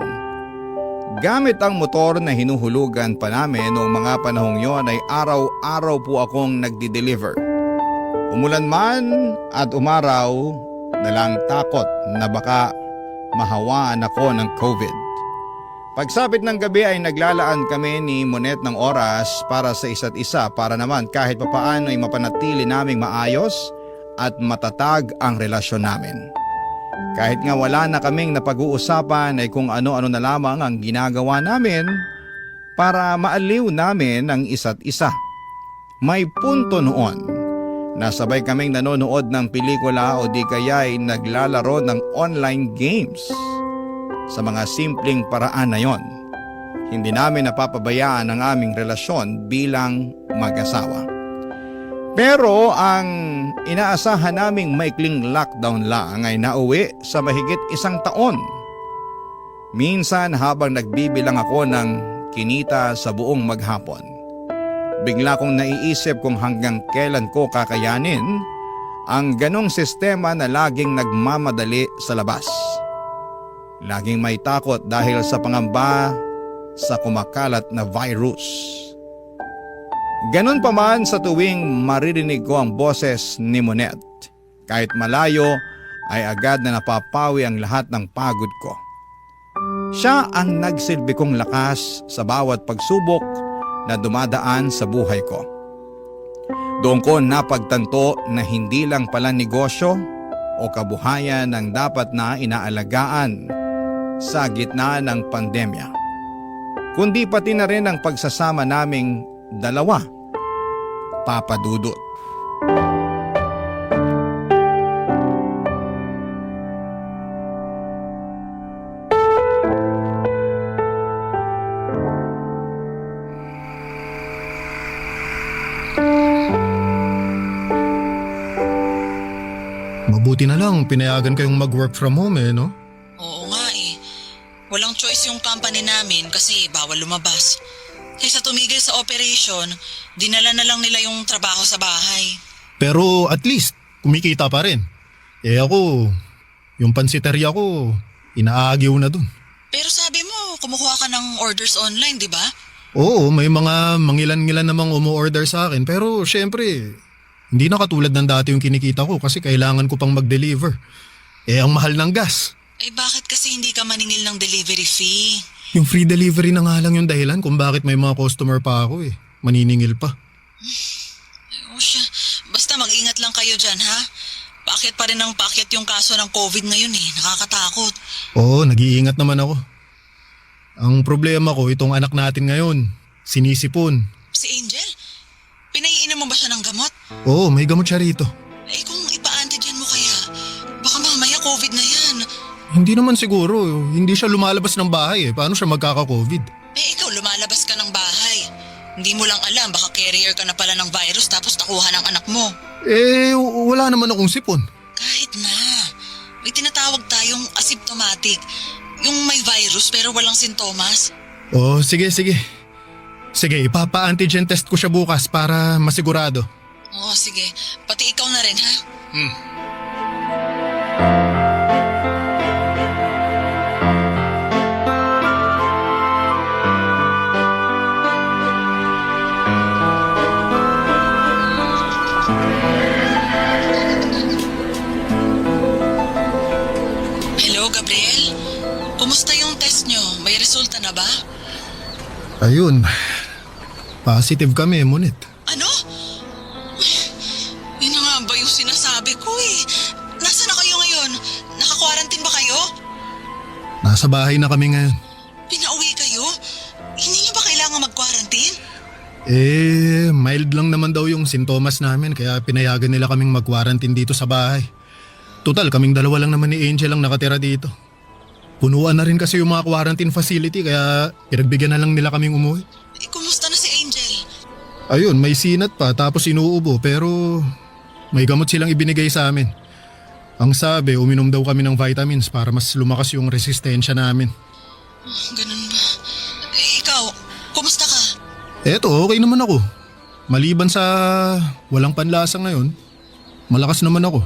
Gamit ang motor na hinuhulugan pa namin noong mga panahong yon ay araw-araw po akong nagdi-deliver. Umulan man at umaraw, nalang takot na baka mahawaan ako ng COVID. Pagsapit ng gabi ay naglalaan kami ni Monet ng oras para sa isa't isa para naman kahit papaano ay mapanatili naming maayos at matatag ang relasyon namin. Kahit nga wala na kaming napag-uusapan ay kung ano-ano na lamang ang ginagawa namin para maaliw namin ang isa't isa. May punto noon na sabay kaming nanonood ng pelikula o di kaya'y naglalaro ng online games. Sa mga simpleng paraan na yon, hindi namin napapabayaan ang aming relasyon bilang mag-asawa. Pero ang inaasahan naming maikling lockdown lang ay nauwi sa mahigit 1 taon. Minsan habang nagbibilang ako ng kinita sa buong maghapon, bigla kong naiisip kung hanggang kailan ko kakayanin ang ganong sistema na laging nagmamadali sa labas. Laging may takot dahil sa pangamba sa kumakalat na virus. Ganon pa man sa tuwing maririnig ko ang boses ni Monet, kahit malayo ay agad na napapawi ang lahat ng pagod ko. Siya ang nagsilbi kong lakas sa bawat pagsubok na dumadaan sa buhay ko. Doon ko napagtanto na hindi lang pala negosyo o kabuhayan ang dapat na inaalagaan sa gitna ng pandemya, kundi pati na rin ang pagsasama naming dalawa, Papa Dudut. Mabuti na lang pinayagan kayong mag-work from home no? Oo nga eh. Walang choice yung company namin kasi bawal lumabas. Kaysa tumigil sa operation, dinala na lang nila yung trabaho sa bahay. Pero at least, kumikita pa rin. Ako, yung pansiteria ko, inaagyaw na dun. Pero sabi mo, kumukuha ka ng orders online, di ba? Oo, may mga mangilan-ngilan namang umu-order sa akin. Pero syempre, hindi na katulad ng dati yung kinikita ko kasi kailangan ko pang mag-deliver. Ang mahal ng gas. Bakit kasi hindi ka maningil ng delivery fee? Yung free delivery na nga lang yung dahilan kung bakit may mga customer pa ako Maniningil pa. O siya, basta mag-ingat lang kayo dyan ha. Paakyat pa rin ang paakyat yung kaso ng COVID ngayon nakakatakot. Oo, nag-iingat naman ako. Ang problema ko, itong anak natin ngayon, sinisipon. Si Angel? Pinaiinom mo ba siya ng gamot? Oo, may gamot siya rito. Kung ipa-antigen mo kaya, baka mamaya COVID na yan. Hindi naman siguro, hindi siya lumalabas ng bahay Paano siya magkaka-COVID? Ikaw lumalabas ka ng bahay. Hindi mo lang alam, baka carrier ka na pala ng virus tapos nakuha ng anak mo. Wala naman akong sipon. Kahit na. May tinatawag tayong asymptomatic. Yung may virus pero walang sintomas. Sige. Sige, ipapa-antigen test ko siya bukas para masigurado. Sige. Pati ikaw na rin ha? Hello, Gabriel? Kumusta yung test nyo? May resulta na ba? Ayun, positive kami, Monet. Ano? Yun na nga ba yung sinasabi ko Nasaan na kayo ngayon? Naka-quarantine ba kayo? Nasa bahay na kami ngayon. Pinauwi kayo? Hindi nyo ba kailangan mag-quarantine? Mild lang naman daw yung sintomas namin kaya pinayagan nila kaming mag-quarantine dito sa bahay. Total, kaming dalawa lang naman ni Angel ang nakatira dito. Punuan na rin kasi yung mga quarantine facility kaya pinagbigyan na lang nila kaming umuwi. Kumusta na si Angel? Ayun, may sinat pa tapos inuubo pero may gamot silang ibinigay sa amin. Ang sabi, uminom daw kami ng vitamins para mas lumakas yung resistensya namin. Ganun ba? Ikaw, kumusta ka? Eto, okay naman ako. Maliban sa walang panlasa ngayon, malakas naman ako.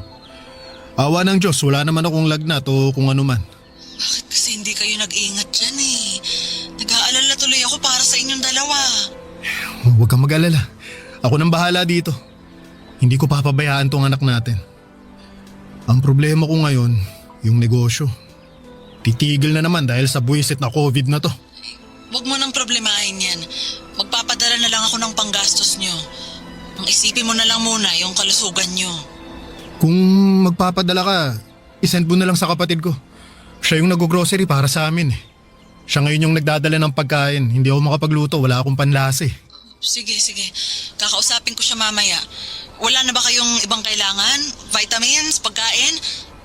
Awa ng Diyos, wala naman akong lagnat o kung ano man. Bakit kasi hindi kayo nag-ingat dyan Nag-aalala tuloy ako para sa inyong dalawa. Huwag kang mag-alala. Ako nang bahala dito. Hindi ko papabayaan tong anak natin. Ang problema ko ngayon, yung negosyo. Titigil na naman dahil sa buwisit na COVID na to. Huwag mo nang problemahin yan. Magpapadala na lang ako ng panggastos nyo. Ang isipin mo na lang muna yung kalusugan nyo. Kung magpapadala ka, isend mo na lang sa kapatid ko. Siya yung nag-grocery para sa amin eh. Siya ngayon yung nagdadala ng pagkain. Hindi ako makapagluto, wala akong panlasa eh. Sige. Kakausapin ko siya mamaya. Wala na ba kayong ibang kailangan? Vitamins, pagkain?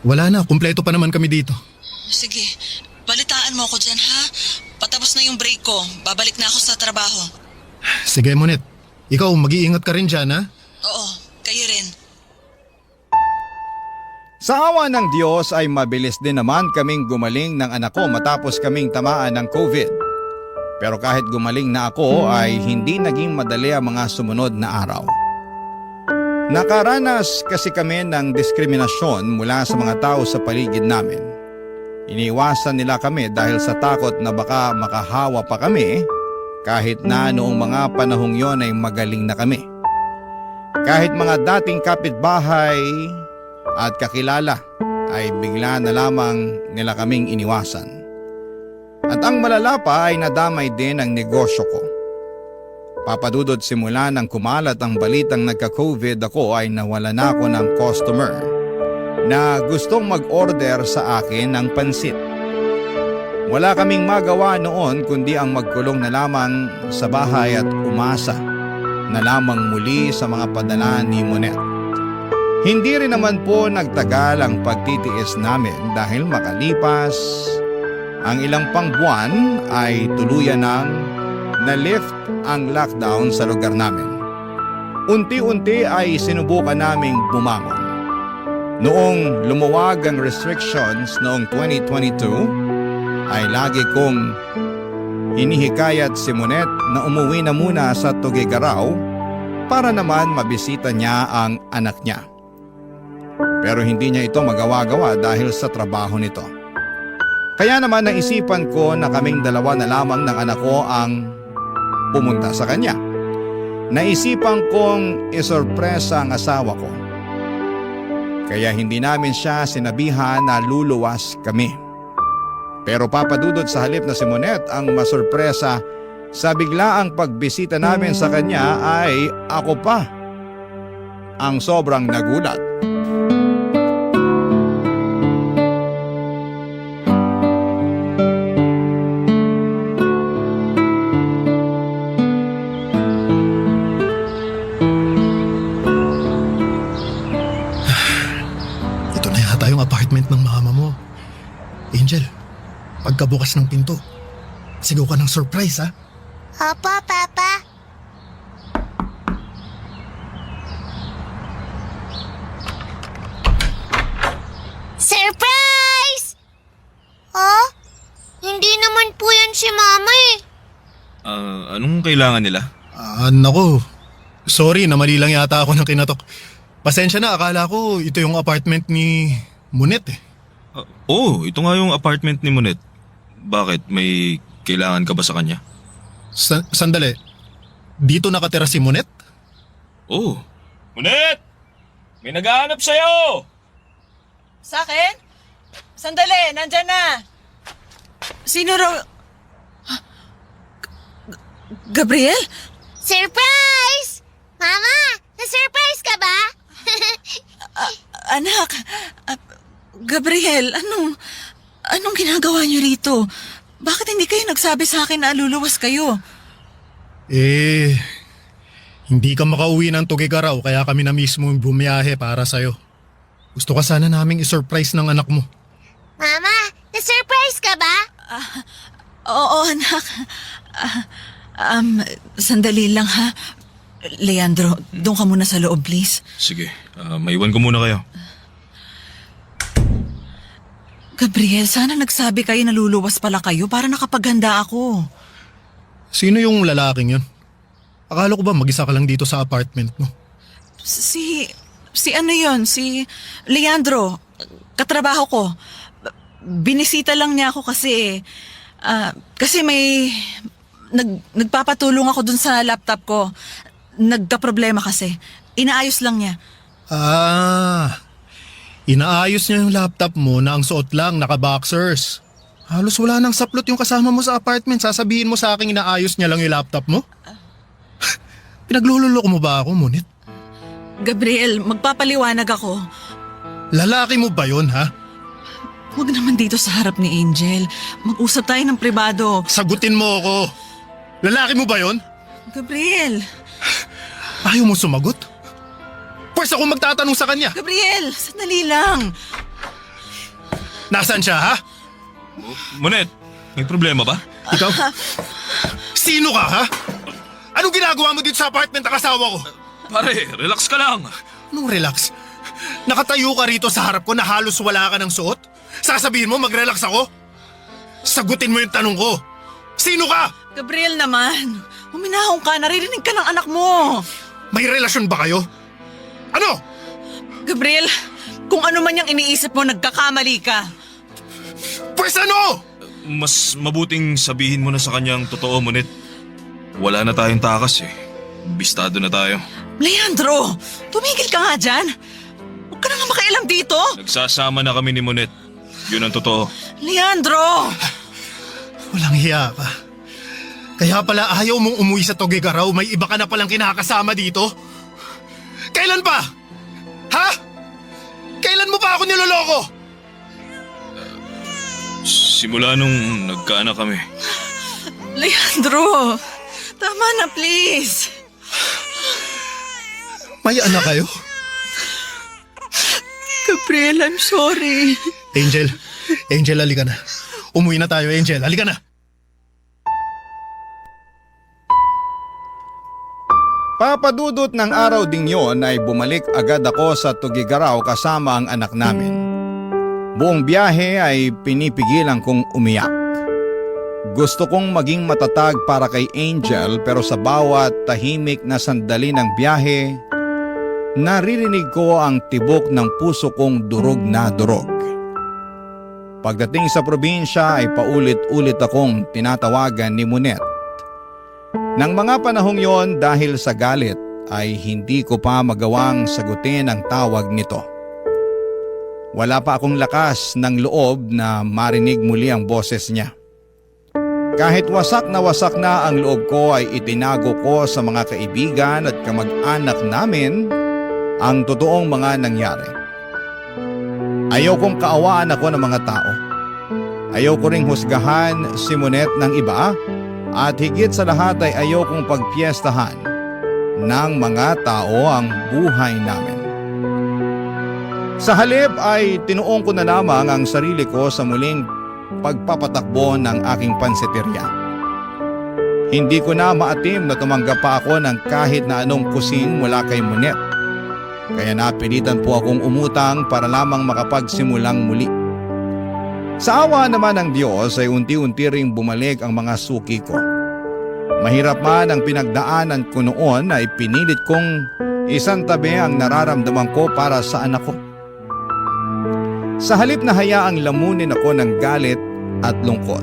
Wala na, kumpleto pa naman kami dito. Sige, balitaan mo ako dyan ha. Patapos na yung break ko, babalik na ako sa trabaho. Sige, Monet. Ikaw, mag-iingat ka rin dyan ha. Oo, kayo rin. Sa awa ng Diyos ay mabilis din naman kaming gumaling ng anak ko matapos kaming tamaan ng COVID. Pero kahit gumaling na ako ay hindi naging madali ang mga sumunod na araw. Nakaranas kasi kami ng diskriminasyon mula sa mga tao sa paligid namin. Iniiwasan nila kami dahil sa takot na baka makahawa pa kami kahit na noong mga panahong yon ay magaling na kami. Kahit mga dating kapitbahay at kakilala ay bigla na lamang nila kaming iniwasan. At ang malala pa ay nadamay din ang negosyo ko. Papadudod simula nang kumalat ang balitang nagka-COVID ako ay nawala na ako ng customer na gustong mag-order sa akin ng pansit. Wala kaming magawa noon kundi ang magkulong na lamang sa bahay at umasa na lamang muli sa mga padala ni Monet. Hindi rin naman po nagtagal ang pagtitiis namin dahil makalipas ang ilang pang buwan ay tuluyan ng na-lift ang lockdown sa lugar namin. Unti-unti ay sinubukan naming bumangon. Noong lumuwag ang restrictions noong 2022, ay lagi kong hinihikayat si Monet na umuwi na muna sa Tuguegarao para naman mabisita niya ang anak niya. Pero hindi niya ito magawa-gawa dahil sa trabaho nito. Kaya naman naisipan ko na kaming dalawa na lamang ng anak ko ang pumunta sa kanya. Naisipan kong isorpresa ang asawa ko. Kaya hindi namin siya sinabihan na luluwas kami. Pero papadudod sa halip na si Monet ang masorpresa sa biglaang pagbisita namin sa kanya ay ako pa ang sobrang nagulat. Ito na yata yung apartment ng mama mo. Angel, pagkabukas ng pinto, sigaw ka ng surprise ha. Opo, Papa. Surprise! Oh? Hindi naman po yan si Mama eh. Anong kailangan nila? Nako. Sorry na mali lang yata ako ng kinatok. Pasensya na, akala ko ito yung apartment ni Monet eh. Ito nga yung apartment ni Monet. Bakit? May kailangan ka ba sa kanya? Sandali. Dito nakatira si Monet? Oh. Monet! May naghahanap sa'yo! Sa akin? Sandali, nandyan na. Sino raw? Gabriel? Surprise! Mama, na-surprise ka ba? Anak, Gabriel, anong ginagawa niyo rito? Bakit hindi kayo nagsabi sa akin na luluwas kayo? Hindi ka makauwi ng Tuguegarao kaya kami na mismo yung bumiyahe para sa'yo. Gusto ka sana naming isurprise ng anak mo. Mama, na-surprise ka ba? Oo, anak. Sandali lang ha. Leandro, doon ka muna sa loob, please. Sige, maiwan ko muna kayo. Gabriel, sana nagsabi kayo na luluwas pala kayo para nakapaghanda ako. Sino yung lalaking yun? Akala ko ba mag-isa ka lang dito sa apartment mo? Si ano yon? Si Leandro, katrabaho ko. Binisita lang niya ako kasi may nagpapatulong ako dun sa laptop ko. Nagka-problema kasi. Inaayos lang niya. Inaayos niya yung laptop mo na ang suot lang, naka-boxers. Halos wala nang saplot yung kasama mo sa apartment. Sasabihin mo sa akin inaayos niya lang yung laptop mo? Pinaglululoko mo ba ako, Munit? Gabriel, magpapaliwanag ako. Lalaki mo ba yun, ha? Huwag naman dito sa harap ni Angel. Mag-usap tayo ng pribado. Sagutin mo ako. Lalaki mo ba yun? Gabriel! Ayaw mo sumagot? Pwes ako magtatanong sa kanya. Gabriel! Sandali lang. Nasaan siya, ha? Monet, may problema ba? Ikaw? Sino ka, ha? Anong ginagawa mo dito sa apartment ng asawa ko? Pare, relax ka lang. Anong relax? Nakatayo ka rito sa harap ko na halos wala ka ng suot? Sasabihin mo mag-relax ako? Sagutin mo yung tanong ko. Sino ka? Gabriel naman. Huminahong ka. Naririnig ka ng anak mo. May relasyon ba kayo? Ano? Gabriel, kung ano man yung iniisip mo, nagkakamali ka. Pwes ano? Mas mabuting sabihin mo na sa kanyang totoo, Monet. Wala na tayong takas eh. Bistado na tayo. Leandro, tumigil ka nga dyan. Huwag ka na nga makialam dito. Nagsasama na kami ni Monet. Yun ang totoo. Leandro! Walang hiya ka. Kaya pala ayaw mong umuwi sa Tugigaraw, may iba ka na palang kinakasama dito? Kailan pa? Ha? Kailan mo pa ako niloloko? Simula nung nagkaanak kami. Leandro, tama na please. May anak kayo? Gabriel, I'm sorry. Angel, halika na. Umuwi na tayo, Angel. Halika na. Papadudot ng araw ding yon ay bumalik agad ako sa Tugigaraw kasama ang anak namin. Buong biyahe ay pinipigilan kong umiyak. Gusto kong maging matatag para kay Angel pero sa bawat tahimik na sandali ng biyahe, naririnig ko ang tibok ng puso kong durog na durog. Pagdating sa probinsya ay paulit-ulit akong tinatawagan ni Monet. Nang mga panahong yon dahil sa galit ay hindi ko pa magawang sagutin ang tawag nito. Wala pa akong lakas ng loob na marinig muli ang boses niya. Kahit wasak na ang loob ko ay itinago ko sa mga kaibigan at kamag-anak namin ang totoong mga nangyari. Ayaw kong kaawaan ako ng mga tao. Ayaw ko ring husgahan si Monet ng iba. At higit sa lahat ay ayokong pagpiestahan ng mga tao ang buhay namin. Sa halip ay tinuong ko na lamang ang sarili ko sa muling pagpapatakbo ng aking pansiteria. Hindi ko na maatim na tumanggap pa ako ng kahit na anong kusing mula kay Monet. Kaya napilitan po akong umutang para lamang makapagsimulang muli. Sa awa naman ng Diyos ay unti-unti ring bumalik ang mga suki ko. Mahirap man ang pinagdaanan ko noon ay pinilit kong isantabi ang nararamdaman ko para sa anak ko. Sa halip na hayaang lamunin ako ng galit at lungkot,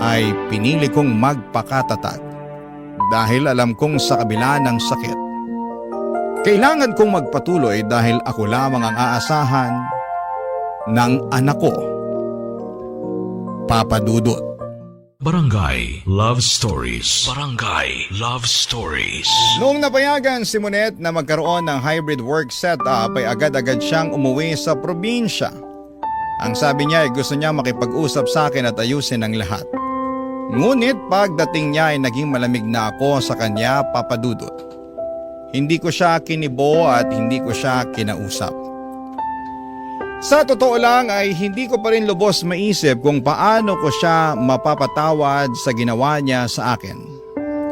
ay pinili kong magpakatatag dahil alam kong sa kabila ng sakit, kailangan kong magpatuloy dahil ako lamang ang aasahan ng anak ko. Papa Dudut. Barangay Love Stories. Barangay Love Stories. Noong napayagan si Monet na magkaroon ng hybrid work setup ay agad-agad siyang umuwi sa probinsya. Ang sabi niya ay gusto niya makipag-usap sa akin at ayusin ang lahat. Ngunit pagdating niya ay naging malamig na ako sa kanya, Papa Dudut. Hindi ko siya kinibo at hindi ko siya kinausap. Sa totoo lang ay hindi ko pa rin lubos maisip kung paano ko siya mapapatawad sa ginawa niya sa akin.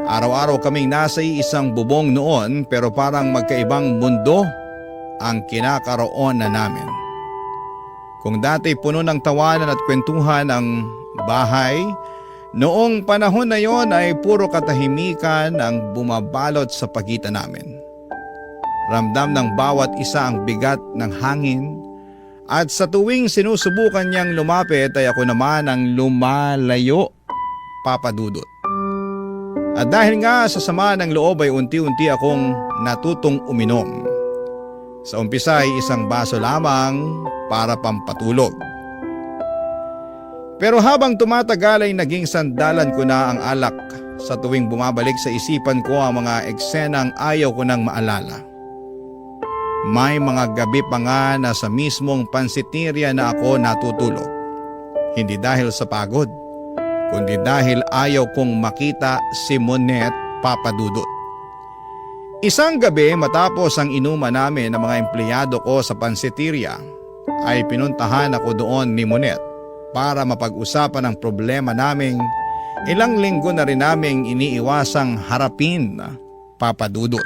Araw-araw kaming nasa isang bubong noon pero parang magkaibang mundo ang kinakaroon na namin. Kung dati puno ng tawanan at kwentuhan ang bahay, noong panahon na yon ay puro katahimikan ang bumabalot sa pagitan namin. Ramdam ng bawat isa ang bigat ng hangin. At sa tuwing sinusubukan niyang lumapit ay ako naman ang lumalayo, Papa Dudut. At dahil nga sa sama ng loob ay unti-unti akong natutong uminom. Sa umpisa ay isang baso lamang para pampatulog. Pero habang tumatagal ay naging sandalan ko na ang alak sa tuwing bumabalik sa isipan ko ang mga eksenang ayaw ko nang maalala. May mga gabi pa nga na sa mismong pansiteria na ako natutulog. Hindi dahil sa pagod, kundi dahil ayaw kong makita si Monet Papadudot. Isang gabi matapos ang inuman namin ng mga empleyado ko sa pansiteria, ay pinuntahan ako doon ni Monet para mapag-usapan ang problema naming ilang linggo na rin naming iniiwasang harapin, Papadudot.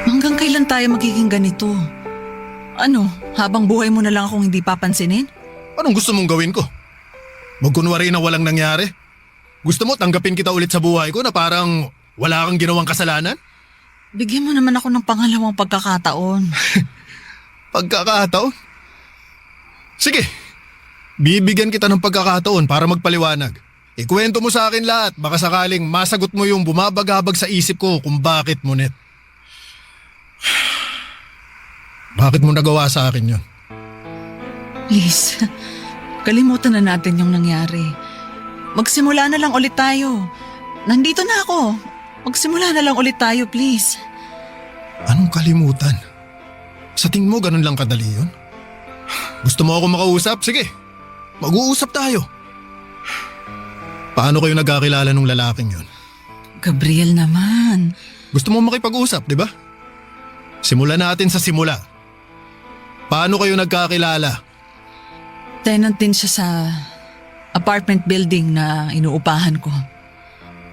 Hanggang kailan tayo magiging ganito? Ano, habang buhay mo na lang akong hindi papansinin? Anong gusto mong gawin ko? Magkunwari na walang nangyari? Gusto mo tanggapin kita ulit sa buhay ko na parang wala kang ginawang kasalanan? Bigyan mo naman ako ng pangalawang pagkakataon. Pagkakataon? Sige, bibigyan kita ng pagkakataon para magpaliwanag. Ikwento mo sa akin lahat, baka sakaling masagot mo yung bumabagabag sa isip ko kung bakit, Monet. Bakit mo nagawa sa akin yun? Please, kalimutan na natin yung nangyari. Magsimula na lang ulit tayo. Nandito na ako. Magsimula na lang ulit tayo, please. Anong kalimutan? Sa tingin mo ganun lang kadali yun? Gusto mo ako makausap? Sige, mag-uusap tayo. Paano kayo nagkakilala nung lalaking yun? Gabriel naman. Gusto mo makipag-usap, di ba? Simulan natin sa simula. Paano kayo nagkakilala? Tenant din siya sa apartment building na inuupahan ko.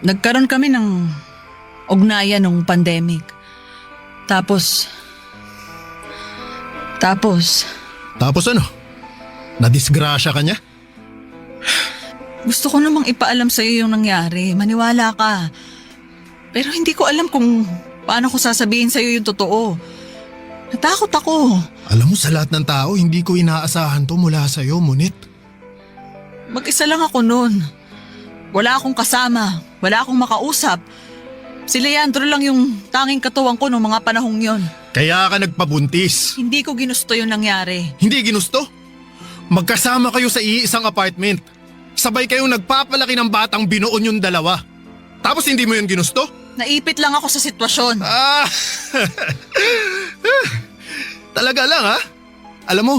Nagkaroon kami ng ugnayan nung pandemic. Tapos ano? Nadisgrasya ka niya? gusto ko namang ipaalam sa'yo yung nangyari. Maniwala ka. Pero hindi ko alam kung paano ko sasabihin sa'yo yung totoo. Natakot ako. Alam mo, sa lahat ng tao, hindi ko inaasahan to mula sa'yo, Monet. Mag-isa lang ako noon. Wala akong kasama. Wala akong makausap. Si Leandro lang yung tanging katuwang ko noong mga panahong yon. Kaya ka nagpabuntis. Hindi ko ginusto yung nangyari. Hindi ginusto? Magkasama kayo sa iisang apartment. Sabay kayong nagpapalaki ng batang binuon yung dalawa. Tapos hindi mo yun ginusto? Naipit lang ako sa sitwasyon. Ah! Talaga lang ha? Alam mo,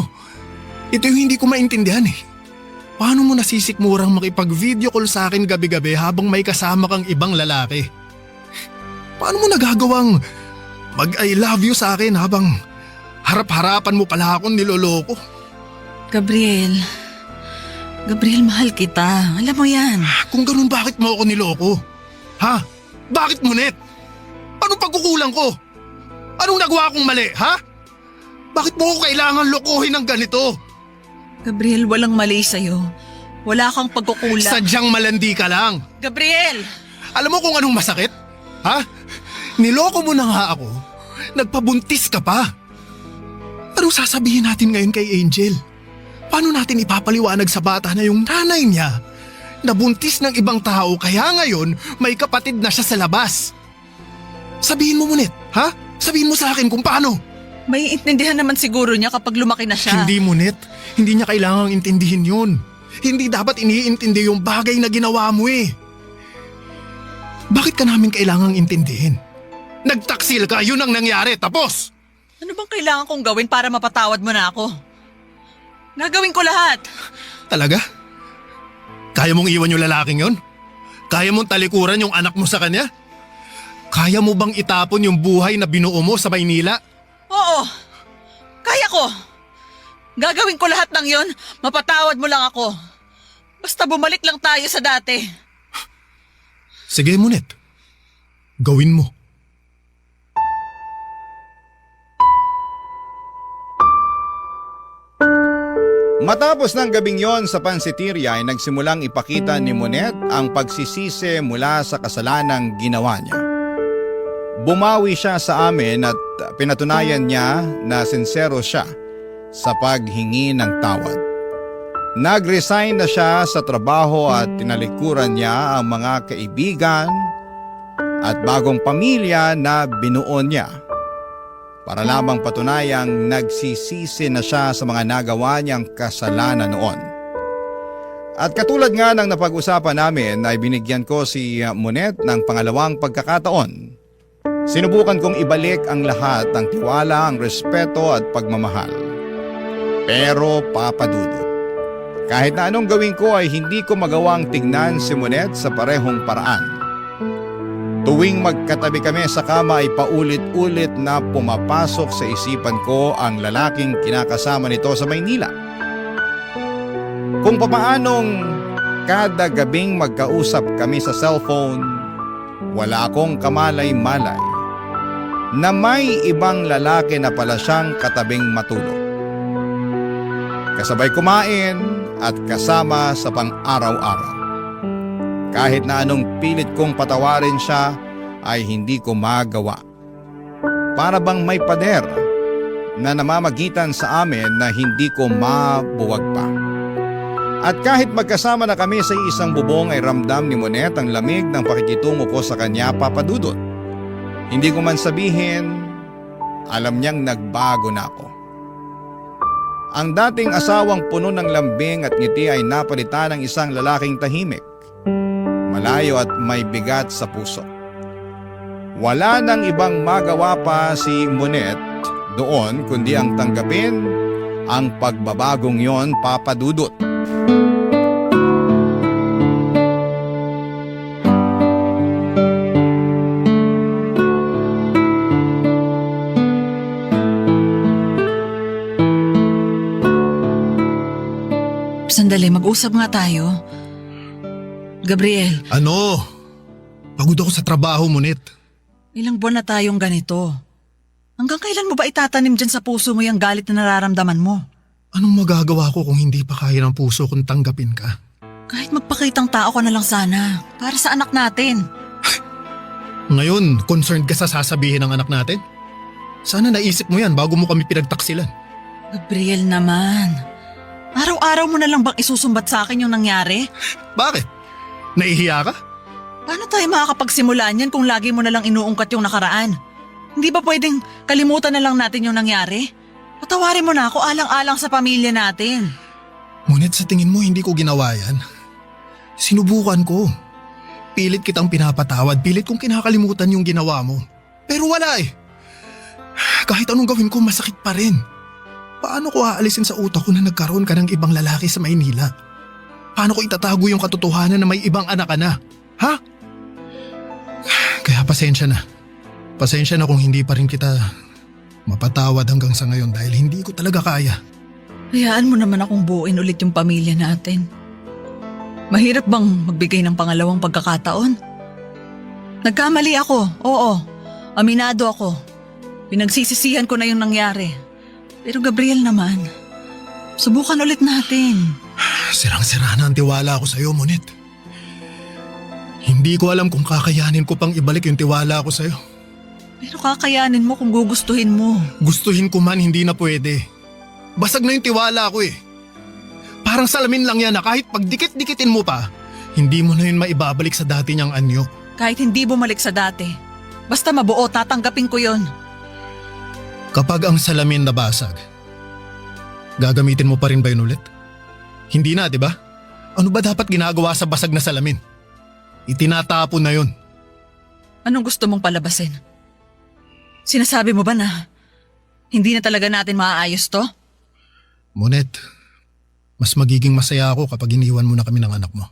ito yung hindi ko maintindihan eh. Paano mo nasisikmurang makipag-video call sa akin gabi-gabi habang may kasama kang ibang lalaki? Paano mo nagagawang mag-I love you sa akin habang harap-harapan mo pala akong niloloko? Gabriel, mahal kita. Alam mo yan. Kung ganun, bakit mo ako niloko? Ha? Bakit, Monet? Anong pagkukulang ko? Anong nagawa kong mali, ha? Bakit mo ko kailangan lokohin ng ganito? Gabriel, walang mali sa'yo. Wala kang pagkukulang. Sadyang malandi ka lang. Gabriel! Alam mo kung anong masakit? Ha? Niloko mo na nga ako. Nagpabuntis ka pa. Anong sasabihin natin ngayon kay Angel? Paano natin ipapaliwanag sa bata na yung nanay niya nabuntis ng ibang tao kaya ngayon may kapatid na siya sa labas? Sabihin mo, Monet, ha? Sabihin mo sa akin kung paano. May intindihan naman siguro niya kapag lumaki na siya. Hindi, Monet. Hindi niya kailangang intindihin yun. Hindi dapat iniintindi yung bagay na ginawa mo eh. Bakit ka namin kailangang intindihin? Nagtaksil ka, yun ang nangyari, tapos! Ano bang kailangan kong gawin para mapatawad mo na ako? Gagawin ko lahat. Talaga? Kaya mong iwan yung lalaking yon? Kaya mong talikuran yung anak mo sa kanya? Kaya mo bang itapon yung buhay na binuo mo sa Maynila? Oo. Kaya ko. Gagawin ko lahat ng yon. Mapatawad mo lang ako. Basta bumalik lang tayo sa dati. Sige, Monet. Gawin mo. Matapos ng gabing yon sa pansiteria ay nagsimulang ipakita ni Monet ang pagsisisi mula sa kasalanang ginawa niya. Bumawi siya sa amin at pinatunayan niya na sincero siya sa paghingi ng tawad. Nag-resign na siya sa trabaho at tinalikuran niya ang mga kaibigan at bagong pamilya na binuo niya para lamang patunayang nagsisisi na siya sa mga nagawa niyang kasalanan noon. At katulad nga ng napag-usapan namin ay binigyan ko si Monet ng pangalawang pagkakataon. Sinubukan kong ibalik ang lahat ng tiwala, ang respeto at pagmamahal. Pero papadudot. Kahit na anong gawin ko ay hindi ko magawang tignan si Monet sa parehong paraan. Tuwing magkatabi kami sa kama ay paulit-ulit na pumapasok sa isipan ko ang lalaking kinakasama nito sa Maynila. Kung papaanong kada gabing magkausap kami sa cellphone, wala akong kamalay-malay na may ibang lalaki na pala siyang katabing matulog. Kasabay kumain at kasama sa pang-araw-araw. Kahit na anong pilit kong patawarin siya ay hindi ko magawa. Para bang may pader na namamagitan sa amin na hindi ko mabuwag pa. At kahit magkasama na kami sa isang bubong ay ramdam ni Monet ang lamig ng pakikitungo ko sa kanya, papadudot. Hindi ko man sabihin, alam niyang nagbago na ako. Ang dating asawang puno ng lambing at ngiti ay napalitan ng isang lalaking tahimik, malayo at may bigat sa puso. Wala nang ibang magawa pa si Monet doon kundi ang tanggapin ang pagbabagong yon, papadudot. Sandali, mag-usap nga tayo. Gabriel, Ano? Pagod ako sa trabaho, Monet. ilang buwan na tayong ganito. Hanggang kailan mo ba itatanim dyan sa puso mo yung galit na nararamdaman mo? Anong magagawa ko kung hindi pa kaya ng puso kung tanggapin ka? Kahit magpakitang tao ka na lang sana, para sa anak natin. Ngayon, concerned ka sa sasabihin ng anak natin? Sana naisip mo yan bago mo kami pinagtaksilan. Gabriel naman, araw-araw mo na lang bang isusumbat sa akin yung nangyari? Bakit? Nahihiya ka? Paano tayo makakapagsimula niyan kung lagi mo na lang inuungkat yung nakaraan? Hindi ba pwedeng kalimutan na lang natin yung nangyari? Patawarin mo na ako alang-alang sa pamilya natin. Ngunit sa tingin mo hindi ko ginawa yan. Sinubukan ko. Pilit kitang pinapatawad, pilit kong kinakalimutan yung ginawa mo. Pero wala eh. Kahit anong gawin ko, masakit pa rin. Paano ko aalisin sa utak ko na nagkaroon ka ng ibang lalaki sa Maynila? Paano ko itatago yung katotohanan na may ibang anak ka na? Ha? Kaya pasensya na. Pasensya na kung hindi pa rin kita mapatawad hanggang sa ngayon dahil hindi ko talaga kaya. Hayaan mo naman akong buuin ulit yung pamilya natin. Mahirap bang magbigay ng pangalawang pagkakataon? Nagkamali ako, oo. Aminado ako. Pinagsisisihan ko na yung nangyari. Pero Gabriel naman, subukan ulit natin. Sirang-sira na ang tiwala ko sa'yo, Monet. Hindi ko alam kung kakayanin ko pang ibalik yung tiwala ko sa'yo. Pero kakayanin mo kung gugustuhin mo. Gustuhin ko man, hindi na pwede. Basag na yung tiwala ko eh. Parang salamin lang yan na kahit pagdikit-dikitin mo pa, hindi mo na yun maibabalik sa dati niyang anyo. Kahit hindi bumalik sa dati, basta mabuo, tatanggapin ko yon. Kapag ang salamin nabasag, gagamitin mo pa rin ba yun ulit? Hindi na, di ba? Ano ba dapat ginagawa sa basag na salamin? Itinatapon na yun. Anong gusto mong palabasin? Sinasabi mo ba na hindi na talaga natin maaayos to? Monet, mas magiging masaya ako kapag iniwan mo na kami ng anak mo.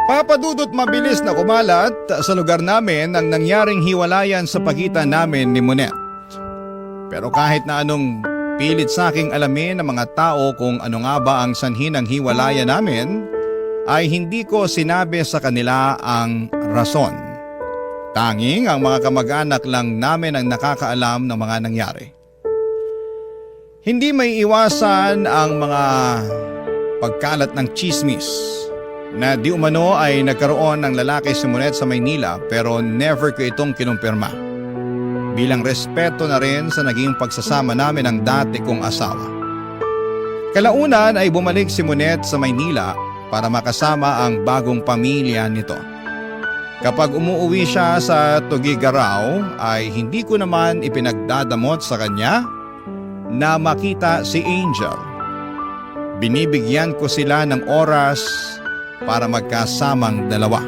Papadudot mabilis na kumalat sa lugar namin ang nangyaring hiwalayan sa pagitan namin ni Monet. Pero kahit na anong pilit sa aking alamin ng mga tao kung ano nga ba ang sanhi ng hiwalayan namin, ay hindi ko sinabi sa kanila ang rason. Tanging ang mga kamag-anak lang namin ang nakakaalam ng mga nangyari. Hindi may iwasan ang mga pagkalat ng chismis na di umano ay nagkaroon ng lalaki si Monet sa Maynila pero never ko itong kinumpirma. Bilang respeto na rin sa naging pagsasama namin ng dati kong asawa. Kalaunan ay bumalik si Monet sa Maynila para makasama ang bagong pamilya nito. Kapag umuwi siya sa Tugigaraw ay hindi ko naman ipinagdadamot sa kanya na makita si Angel. Binibigyan ko sila ng oras para magkasamang dalawa.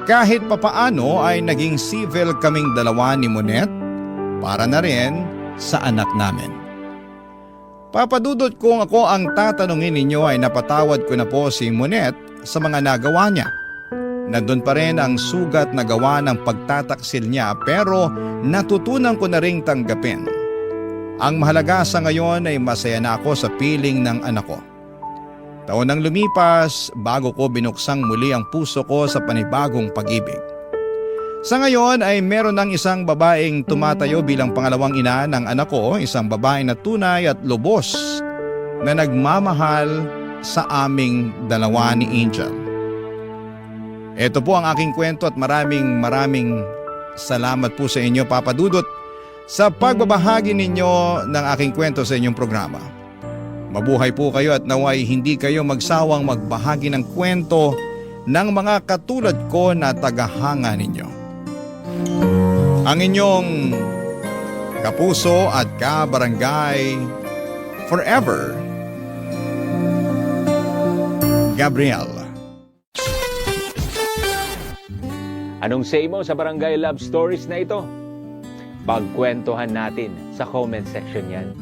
Kahit papaano ay naging civil kaming dalawa ni Monet para na rin sa anak namin. Papadudot kung ako ang tatanungin ninyo ay napatawad ko na po si Monet sa mga nagawa niya. Nandun pa rin ang sugat na gawa ng pagtataksil niya pero natutunan ko na ring tanggapin. Ang mahalaga sa ngayon ay masaya na ako sa piling ng anak ko. Taon nang lumipas bago ko binuksang muli ang puso ko sa panibagong pag-ibig. Sa ngayon ay meron ng isang babaeng tumatayo bilang pangalawang ina ng anak ko, isang babae na tunay at lubos na nagmamahal sa aming dalawa ni Angel. Ito po ang aking kwento at maraming salamat po sa inyo, Papa Dudut, sa pagbabahagi ninyo ng aking kwento sa inyong programa. Mabuhay po kayo at naway hindi kayo magsawang magbahagi ng kwento ng mga katulad ko na tagahanga ninyo. Ang inyong kapuso at kabarangay forever, Gabriel. Anong say mo sa Barangay Love Stories na ito? Pagkwentuhan natin sa comment section yan.